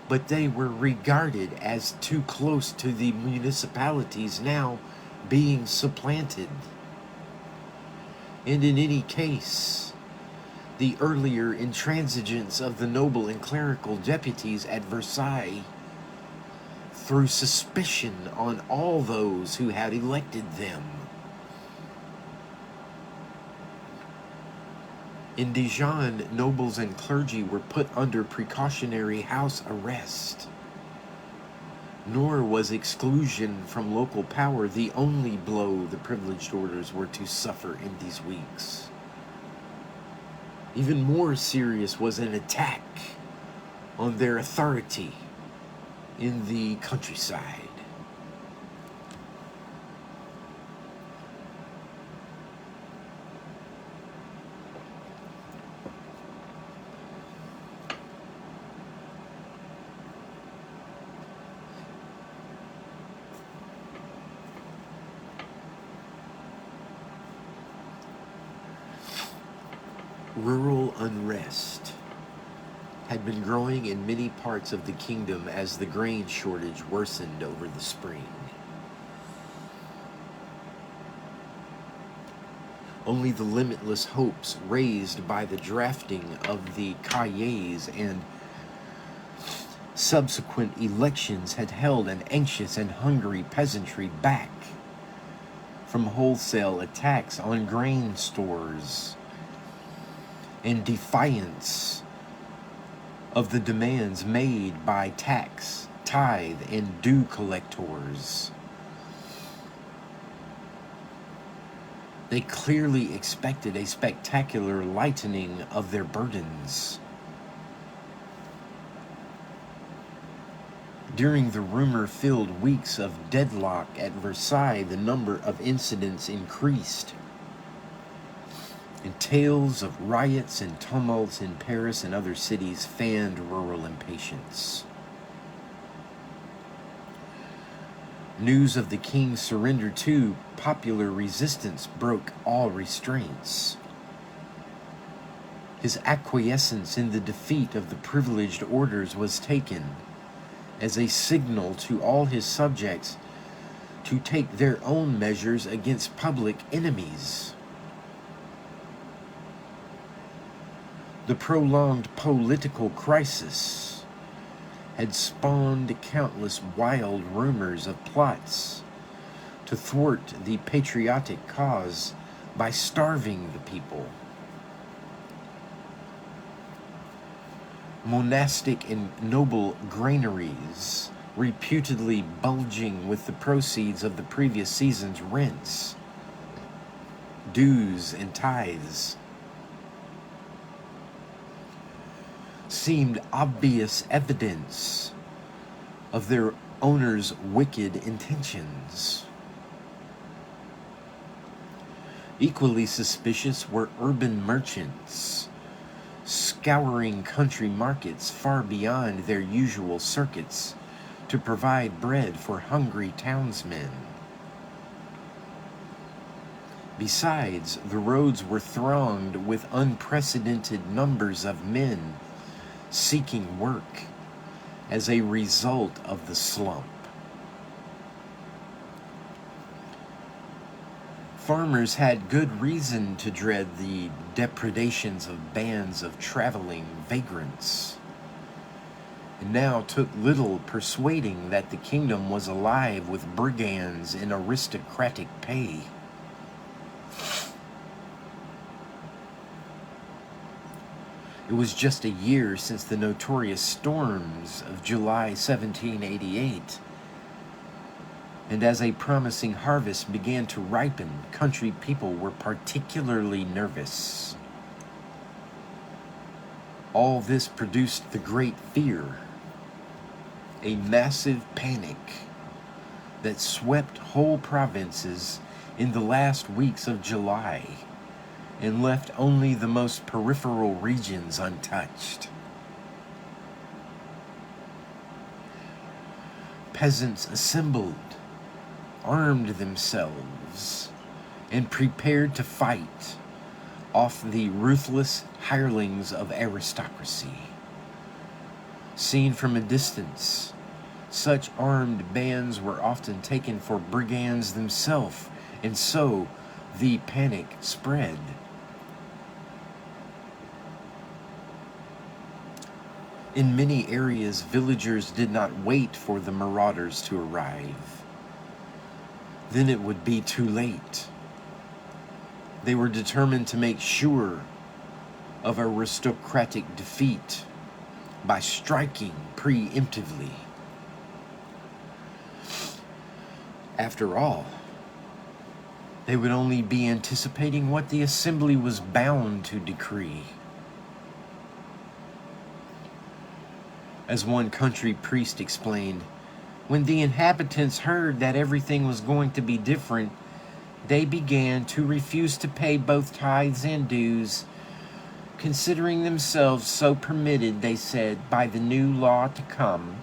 but they were regarded as too close to the municipalities now being supplanted. And in any case, the earlier intransigence of the noble and clerical deputies at Versailles threw suspicion on all those who had elected them. In Dijon, nobles and clergy were put under precautionary house arrest. Nor was exclusion from local power the only blow the privileged orders were to suffer in these weeks. Even more serious was an attack on their authority in the countryside. Rural unrest had been growing in many parts of the kingdom as the grain shortage worsened over the spring. Only the limitless hopes raised by the drafting of the cahiers and subsequent elections had held an anxious and hungry peasantry back from wholesale attacks on grain stores in defiance of the demands made by tax, tithe, and due collectors. They clearly expected a spectacular lightening of their burdens. During the rumor-filled weeks of deadlock at Versailles, the number of incidents increased, and tales of riots and tumults in Paris and other cities fanned rural impatience. News of the king's surrender to popular resistance broke all restraints. His acquiescence in the defeat of the privileged orders was taken as a signal to all his subjects to take their own measures against public enemies. The prolonged political crisis had spawned countless wild rumors of plots to thwart the patriotic cause by starving the people. Monastic and noble granaries, reputedly bulging with the proceeds of the previous season's rents, dues, and tithes, seemed obvious evidence of their owners' wicked intentions. Equally suspicious were urban merchants, scouring country markets far beyond their usual circuits to provide bread for hungry townsmen. Besides, the roads were thronged with unprecedented numbers of men seeking work as a result of the slump. Farmers had good reason to dread the depredations of bands of traveling vagrants. It now took little persuading that the kingdom was alive with brigands in aristocratic pay. It was just a year since the notorious storms of July 1788, and as a promising harvest began to ripen, country people were particularly nervous. All this produced the great fear, a massive panic that swept whole provinces in the last weeks of July and left only the most peripheral regions untouched. Peasants assembled, armed themselves, and prepared to fight off the ruthless hirelings of aristocracy. Seen from a distance, such armed bands were often taken for brigands themselves, and so the panic spread. In many areas, villagers did not wait for the marauders to arrive. Then it would be too late. They were determined to make sure of aristocratic defeat by striking preemptively. After all, they would only be anticipating what the assembly was bound to decree. As one country priest explained, when the inhabitants heard that everything was going to be different, they began to refuse to pay both tithes and dues, considering themselves so permitted, they said, by the new law to come.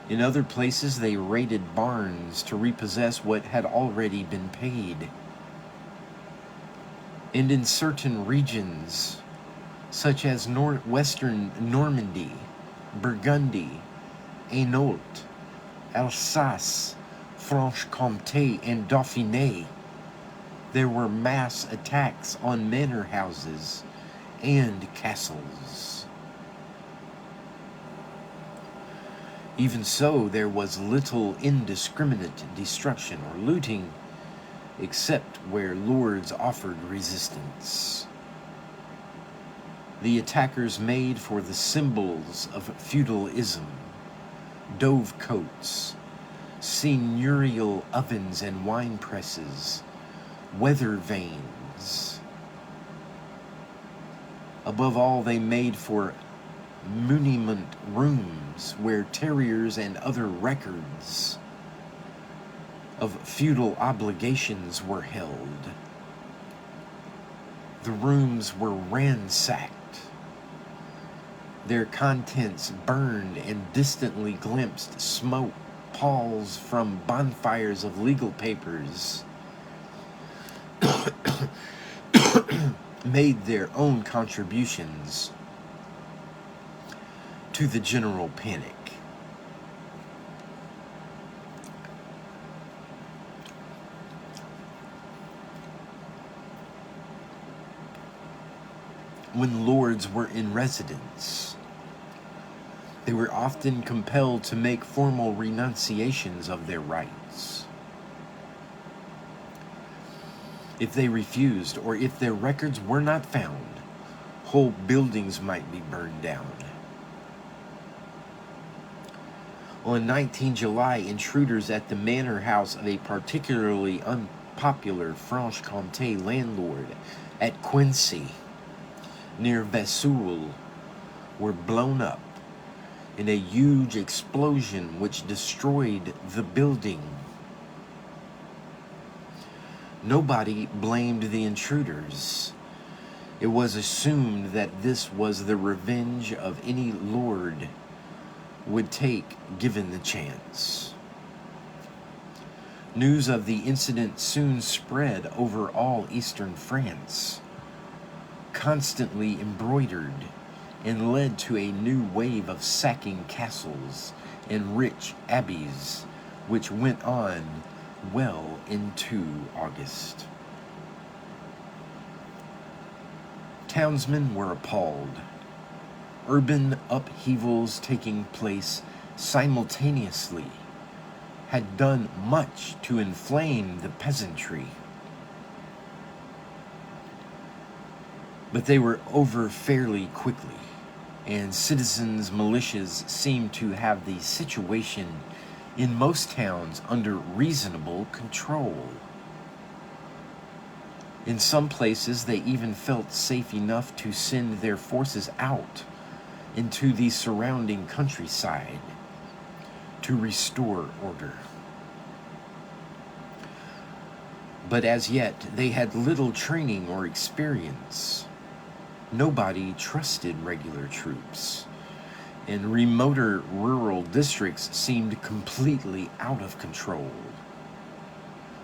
In other places, they raided barns to repossess what had already been paid. And in certain regions, such as western Normandy, Burgundy, Hainault, Alsace, Franche-Comté, and Dauphiné, there were mass attacks on manor houses and castles. Even so, there was little indiscriminate destruction or looting, except where lords offered resistance. The attackers made for the symbols of feudalism: dovecotes, seigneurial ovens and wine presses, weather vanes. Above all, they made for muniment rooms where terriers and other records of feudal obligations were held. The rooms were ransacked, their contents burned, and distantly glimpsed smoke palls from bonfires of legal papers made their own contributions to the general panic. when lords were in residence. They were often compelled to make formal renunciations of their rights. If they refused, or if their records were not found, whole buildings might be burned down. On 19 July, intruders at the manor house of a particularly unpopular Franche-Comté landlord at Quincy, near Vesoul, were blown up in a huge explosion which destroyed the building. Nobody blamed the intruders. It was assumed that this was the revenge of any lord would take given the chance. News of the incident soon spread over all eastern France, constantly embroidered, and led to a new wave of sacking castles and rich abbeys, which went on well into August. Townsmen were appalled. Urban upheavals taking place simultaneously had done much to inflame the peasantry. But they were over fairly quickly, and citizens' militias seemed to have the situation in most towns under reasonable control. In some places, they even felt safe enough to send their forces out into the surrounding countryside to restore order. But as yet, they had little training or experience. Nobody trusted regular troops, and remoter rural districts seemed completely out of control.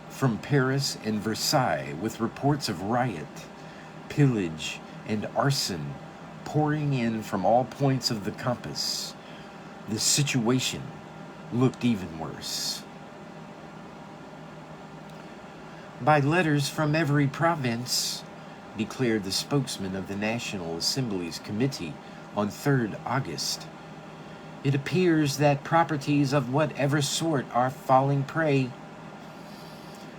From Paris and Versailles, with reports of riot, pillage, and arson pouring in from all points of the compass, the situation looked even worse. By letters from every province, declared the spokesman of the National Assembly's committee on 3rd August, it appears that properties of whatever sort are falling prey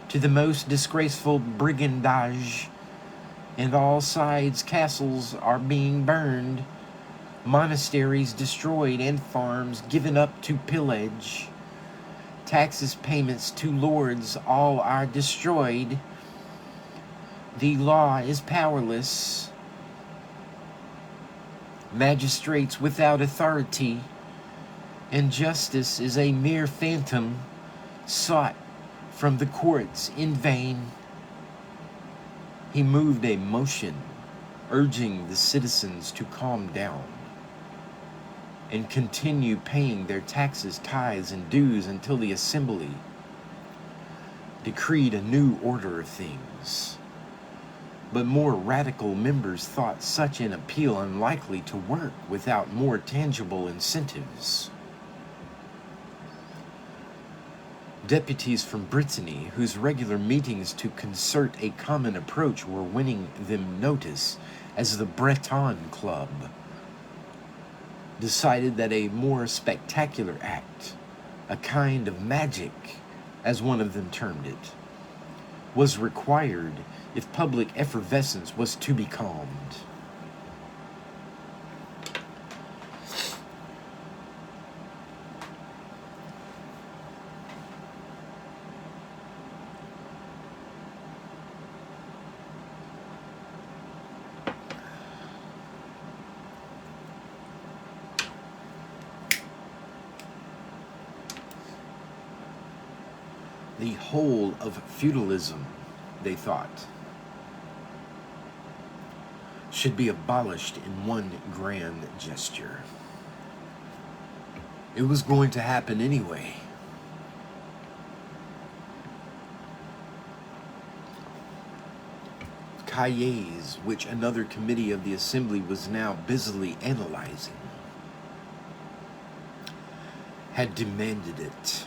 to the most disgraceful brigandage, and all sides castles are being burned, monasteries destroyed, and farms given up to pillage. Taxes payments to lords all are destroyed. The law is powerless. Magistrates without authority, and justice is a mere phantom sought from the courts in vain. He moved a motion urging the citizens to calm down and continue paying their taxes, tithes, and dues until the Assembly decreed a new order of things. But more radical members thought such an appeal unlikely to work without more tangible incentives. Deputies from Brittany, whose regular meetings to concert a common approach were winning them notice as the Breton Club, decided that a more spectacular act, a kind of magic, as one of them termed it, was required if public effervescence was to be calmed. The whole of feudalism, they thought, should be abolished in one grand gesture. It was going to happen anyway. Cahiers, which another committee of the Assembly was now busily analyzing, had demanded it.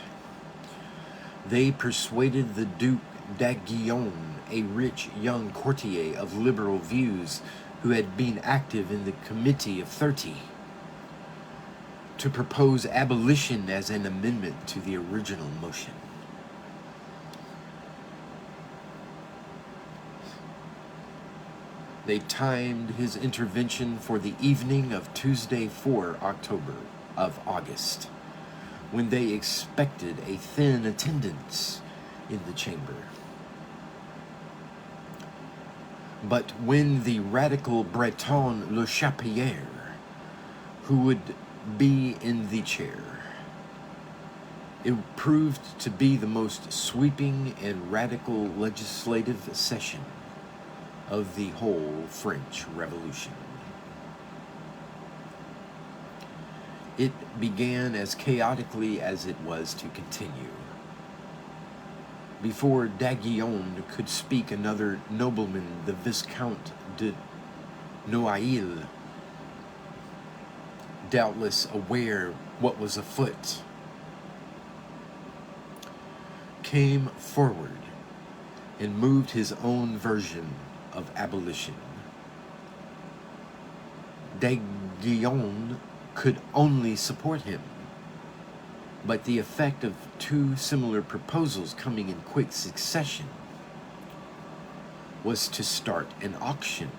They persuaded the Duc d'Aiguillon, a rich young courtier of liberal views, who had been active in the Committee of 30, to propose abolition as an amendment to the original motion. They timed his intervention for the evening of Tuesday 4 August, when they expected a thin attendance in the chamber. But when the radical Breton Le Chapelier, who would be in the chair, it proved to be the most sweeping and radical legislative session of the whole French Revolution. It began as chaotically as it was to continue. Before d'Aiguillon could speak, another nobleman, the Viscount de Noailles, doubtless aware what was afoot, came forward and moved his own version of abolition. d'Aiguillon could only support him, but the effect of two similar proposals coming in quick succession was to start an auction.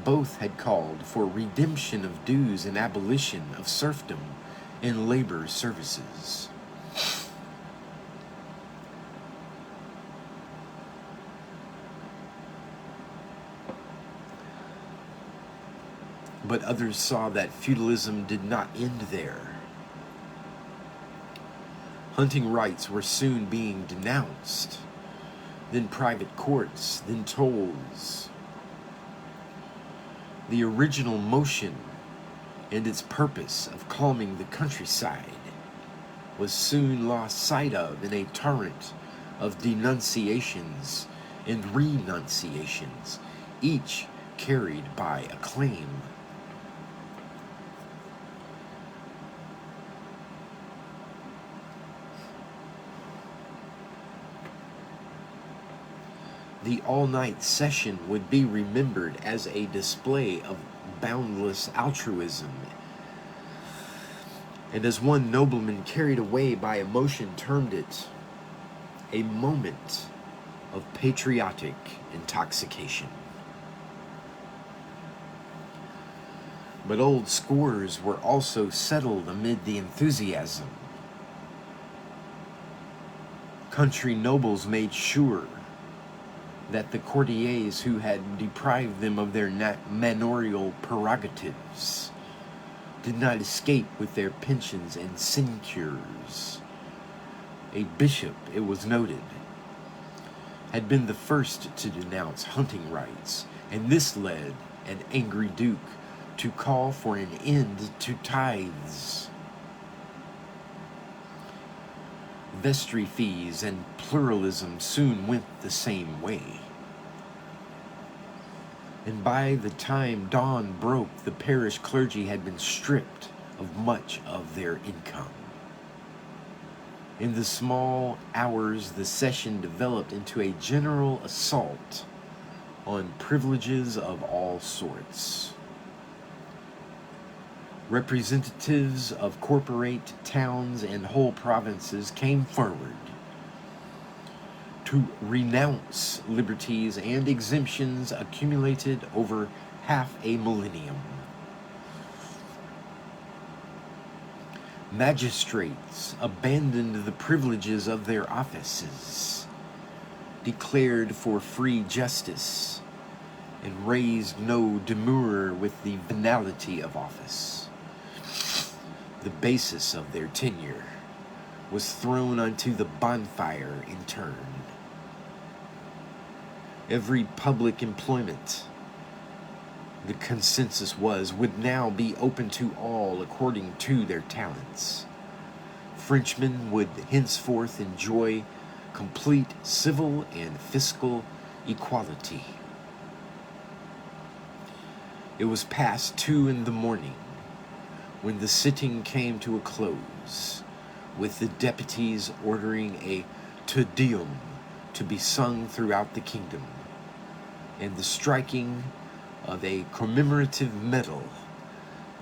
Both had called for redemption of dues and abolition of serfdom and labor services. But others saw that feudalism did not end there. Hunting rights were soon being denounced, then private courts, then tolls. The original motion and its purpose of calming the countryside was soon lost sight of in a torrent of denunciations and renunciations, each carried by acclaim. The all-night session would be remembered as a display of boundless altruism, and as one nobleman carried away by emotion termed it, a moment of patriotic intoxication. But old scores were also settled amid the enthusiasm. Country nobles made sure that the courtiers who had deprived them of their manorial prerogatives did not escape with their pensions and sinecures. A bishop, it was noted, had been the first to denounce hunting rights, and this led an angry duke to call for an end to tithes. Vestry fees and pluralism soon went the same way. And by the time dawn broke, the parish clergy had been stripped of much of their income. In the small hours, the session developed into a general assault on privileges of all sorts. Representatives of corporate towns and whole provinces came forward to renounce liberties and exemptions accumulated over half a millennium. Magistrates abandoned the privileges of their offices, declared for free justice, and raised no demur with the venality of office. The basis of their tenure was thrown onto the bonfire in turn. Every public employment, the consensus was, would now be open to all according to their talents. Frenchmen would henceforth enjoy complete civil and fiscal equality. It was past 2 a.m. when the sitting came to a close, with the deputies ordering a Te Deum to be sung throughout the kingdom, and the striking of a commemorative medal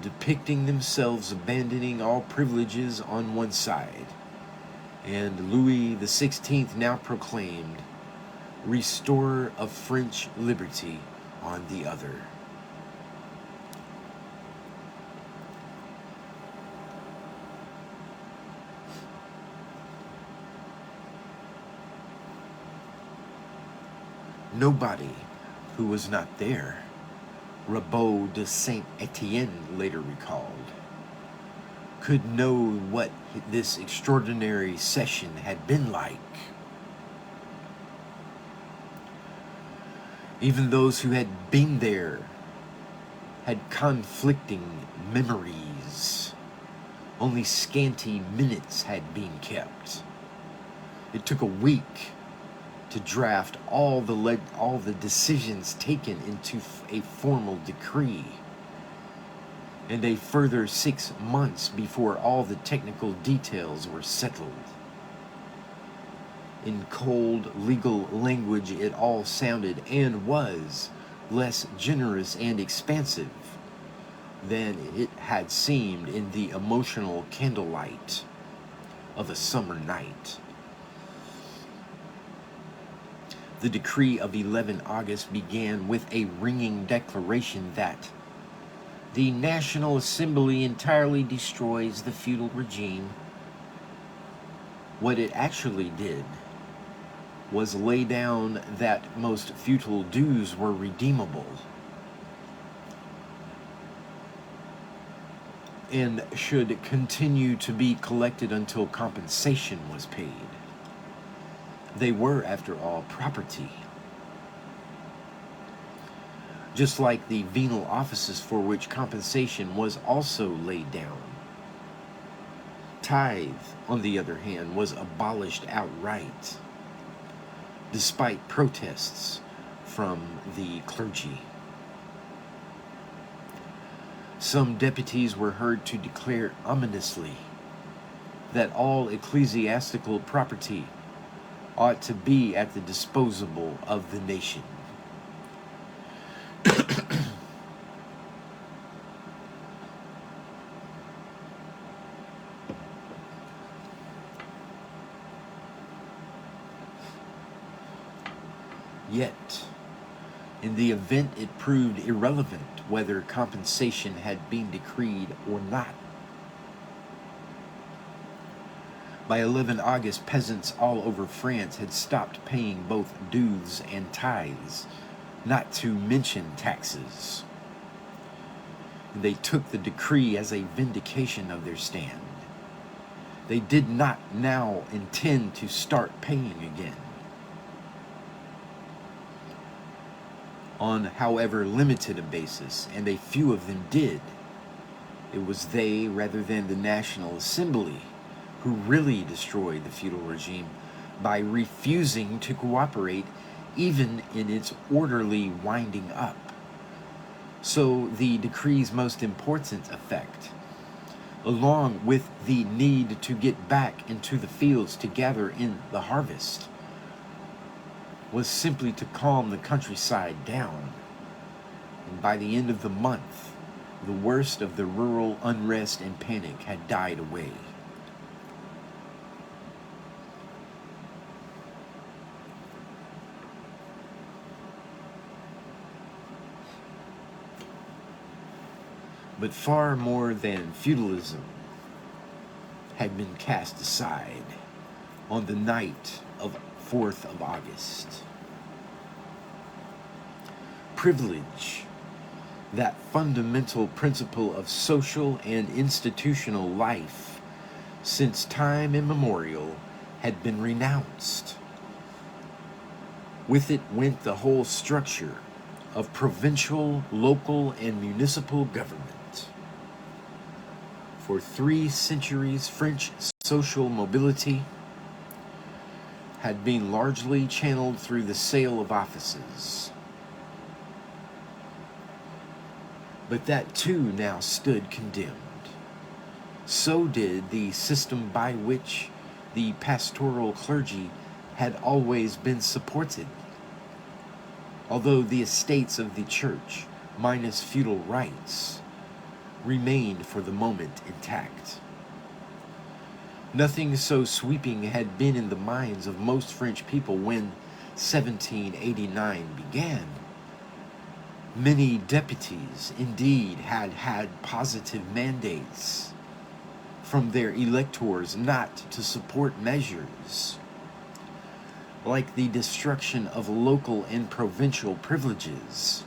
depicting themselves abandoning all privileges on one side, and Louis XVI now proclaimed, restorer of French liberty, on the other. Nobody who was not there, Rabaud de Saint-Étienne later recalled, could know what this extraordinary session had been like. Even those who had been there had conflicting memories. Only scanty minutes had been kept. It took a week to draft all the decisions taken into a formal decree, and a further 6 months before all the technical details were settled. In cold legal language, it all sounded and was less generous and expansive than it had seemed in the emotional candlelight of a summer night. The decree of 11 August began with a ringing declaration that the National Assembly entirely destroys the feudal regime. What it actually did was lay down that most feudal dues were redeemable and should continue to be collected until compensation was paid. They were, after all, property. Just like the venal offices for which compensation was also laid down. Tithe, on the other hand, was abolished outright, despite protests from the clergy. Some deputies were heard to declare ominously that all ecclesiastical property ought to be at the disposal of the nation. Yet, in the event it proved irrelevant whether compensation had been decreed or not. By 11 August, peasants all over France had stopped paying both dues and tithes, not to mention taxes. They took the decree as a vindication of their stand. They did not now intend to start paying again. On however limited a basis, and a few of them did, it was they, rather than the National Assembly, who really destroyed the feudal regime by refusing to cooperate even in its orderly winding up. So the decree's most important effect, along with the need to get back into the fields to gather in the harvest, was simply to calm the countryside down. And by the end of the month, the worst of the rural unrest and panic had died away. But far more than feudalism had been cast aside on the night of 4th of August. Privilege, that fundamental principle of social and institutional life, since time immemorial, had been renounced. With it went the whole structure of provincial, local, and municipal government. For 3 centuries, French social mobility had been largely channeled through the sale of offices. But that too now stood condemned. So did the system by which the pastoral clergy had always been supported. Although the estates of the church minus feudal rights, remained for the moment intact. Nothing so sweeping had been in the minds of most French people when 1789 began. Many deputies, indeed, had had positive mandates from their electors not to support measures like the destruction of local and provincial privileges.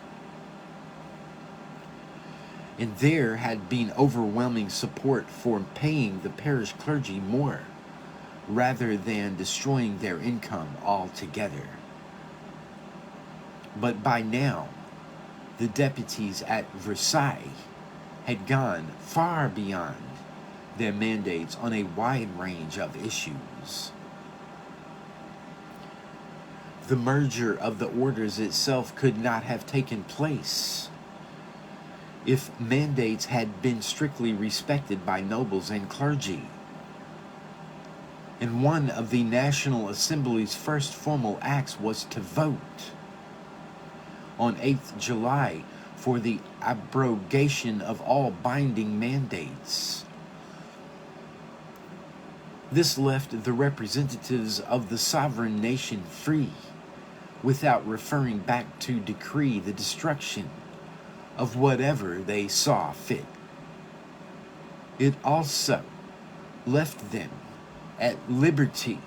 And there had been overwhelming support for paying the parish clergy more rather than destroying their income altogether. But by now, the deputies at Versailles had gone far beyond their mandates on a wide range of issues. The merger of the orders itself could not have taken place if mandates had been strictly respected by nobles and clergy. And one of the National Assembly's first formal acts was to vote on 8th July for the abrogation of all binding mandates. This left the representatives of the sovereign nation free, without referring back to decree the destruction of whatever they saw fit. It also left them at liberty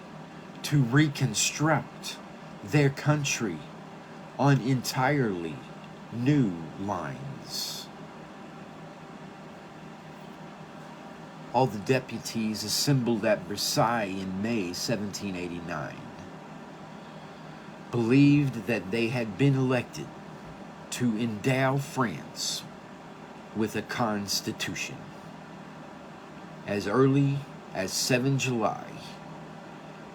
to reconstruct their country on entirely new lines. All the deputies assembled at Versailles in May 1789 believed that they had been elected to endow France with a constitution. As early as 7 July,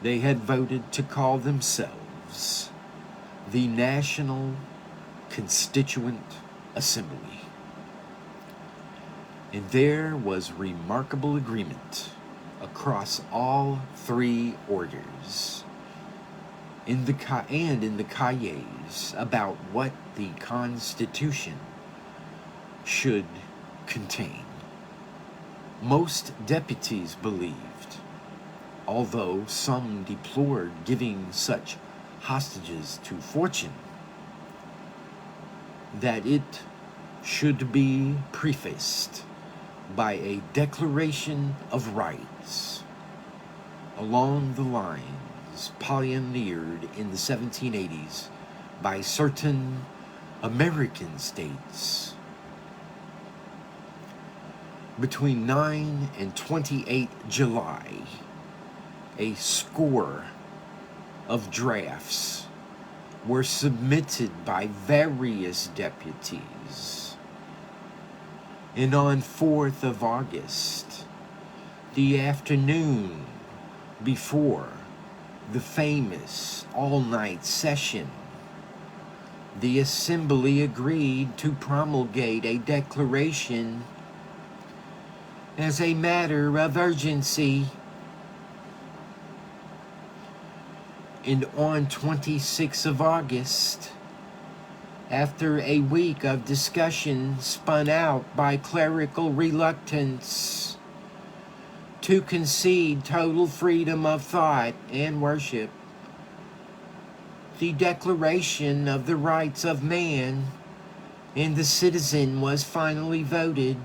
they had voted to call themselves the National Constituent Assembly. And there was remarkable agreement across all three orders in the cahiers about what the Constitution should contain. Most deputies believed, although some deplored giving such hostages to fortune, that it should be prefaced by a declaration of rights along the lines pioneered in the 1780s by certain American states. Between 9 and 28 July, a score of drafts were submitted by various deputies. And on 4th of August, the afternoon before the famous all-night session, the Assembly agreed to promulgate a declaration as a matter of urgency. And on 26th of August, after a week of discussion spun out by clerical reluctance to concede total freedom of thought and worship, the Declaration of the Rights of Man and the Citizen was finally voted.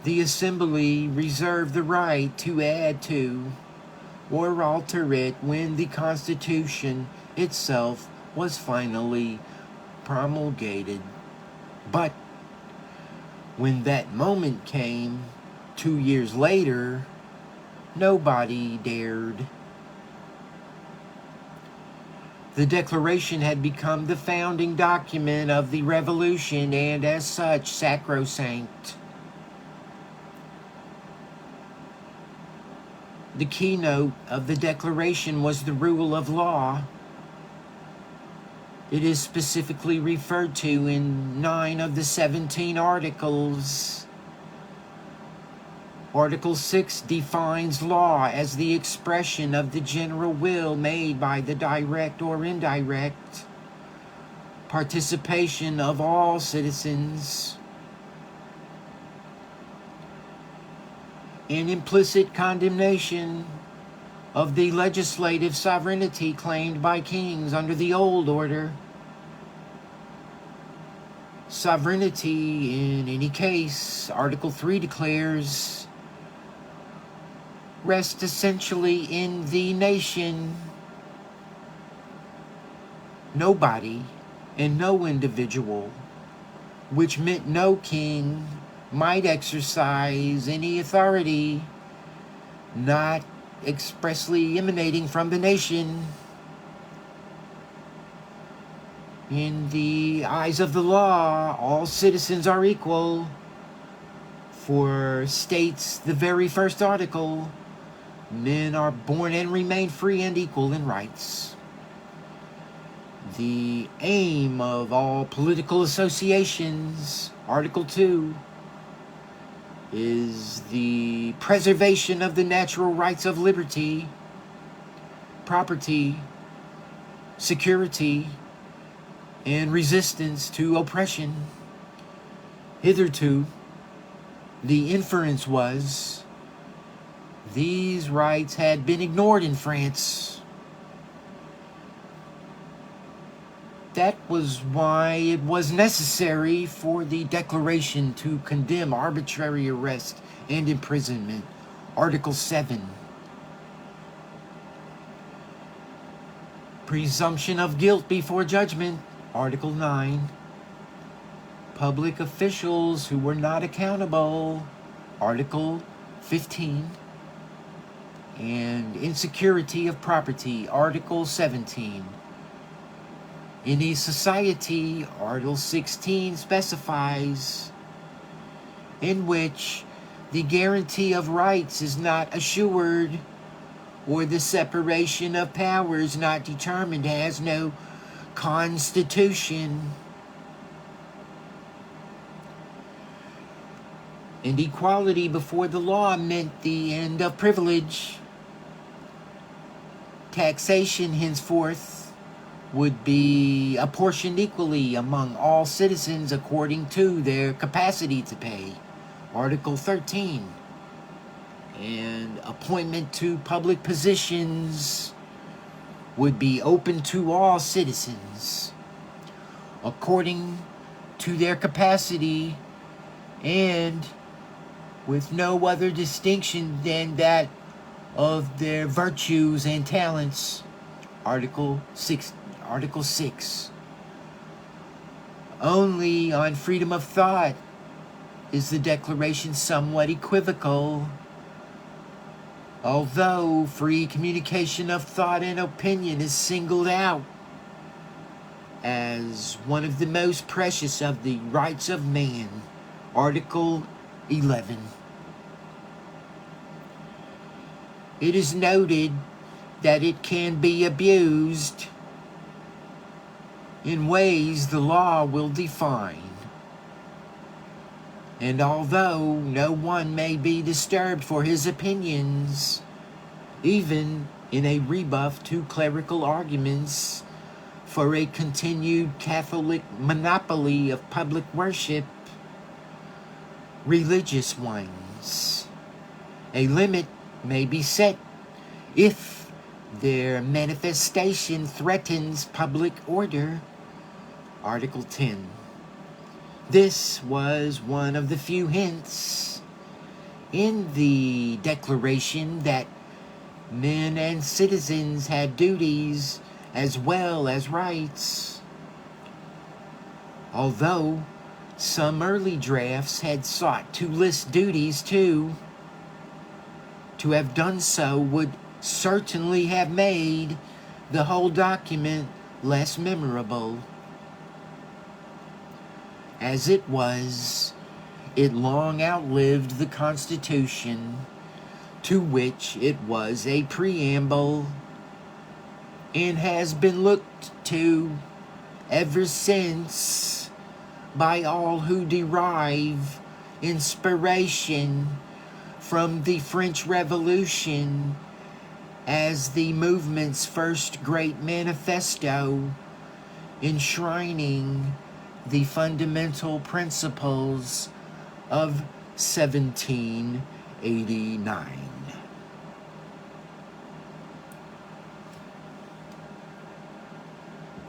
The Assembly reserved the right to add to or alter it when the Constitution itself was finally promulgated. But when that moment came, 2 years later, nobody dared. The Declaration had become the founding document of the Revolution and as such sacrosanct. The keynote of the Declaration was the rule of law. It is specifically referred to in 9 of the 17 articles. Article 6 defines law as the expression of the general will made by the direct or indirect participation of all citizens, and implicit condemnation of the legislative sovereignty claimed by kings under the old order. Sovereignty, in any case, Article 3 declares, rests essentially in the nation. Nobody and no individual, which meant no king, might exercise any authority not expressly emanating from the nation. In the eyes of the law, all citizens are equal, for states the very first article, men are born and remain free and equal in rights. The aim of all political associations, Article 2, is the preservation of the natural rights of liberty, property, security, and resistance to oppression. Hitherto, the inference was these rights had been ignored in France. That was why it was necessary for the Declaration to condemn arbitrary arrest and imprisonment. Article 7. Presumption of guilt before judgment. Article 9. Public officials who were not accountable. Article 15. And insecurity of property. Article 17. In a society, Article 16 specifies, in which the guarantee of rights is not assured, or the separation of powers not determined, has no constitution. And equality before the law meant the end of privilege. Taxation henceforth would be apportioned equally among all citizens according to their capacity to pay. Article 13. And appointment to public positions would be open to all citizens according to their capacity and with no other distinction than that of their virtues and talents. Article 6. Only on freedom of thought is the Declaration somewhat equivocal. Although free communication of thought and opinion is singled out as one of the most precious of the rights of man. Article 11. It is noted that it can be abused in ways the law will define. And although no one may be disturbed for his opinions, even in a rebuff to clerical arguments for a continued Catholic monopoly of public worship, religious ones, a limit may be set if their manifestation threatens public order. Article 10. This was one of the few hints in the Declaration that men and citizens had duties as well as rights. Although some early drafts had sought to list duties too, to have done so would certainly have made the whole document less memorable. As it was, it long outlived the Constitution, to which it was a preamble, and has been looked to ever since by all who derive inspiration from the French Revolution as the movement's first great manifesto enshrining the fundamental principles of 1789.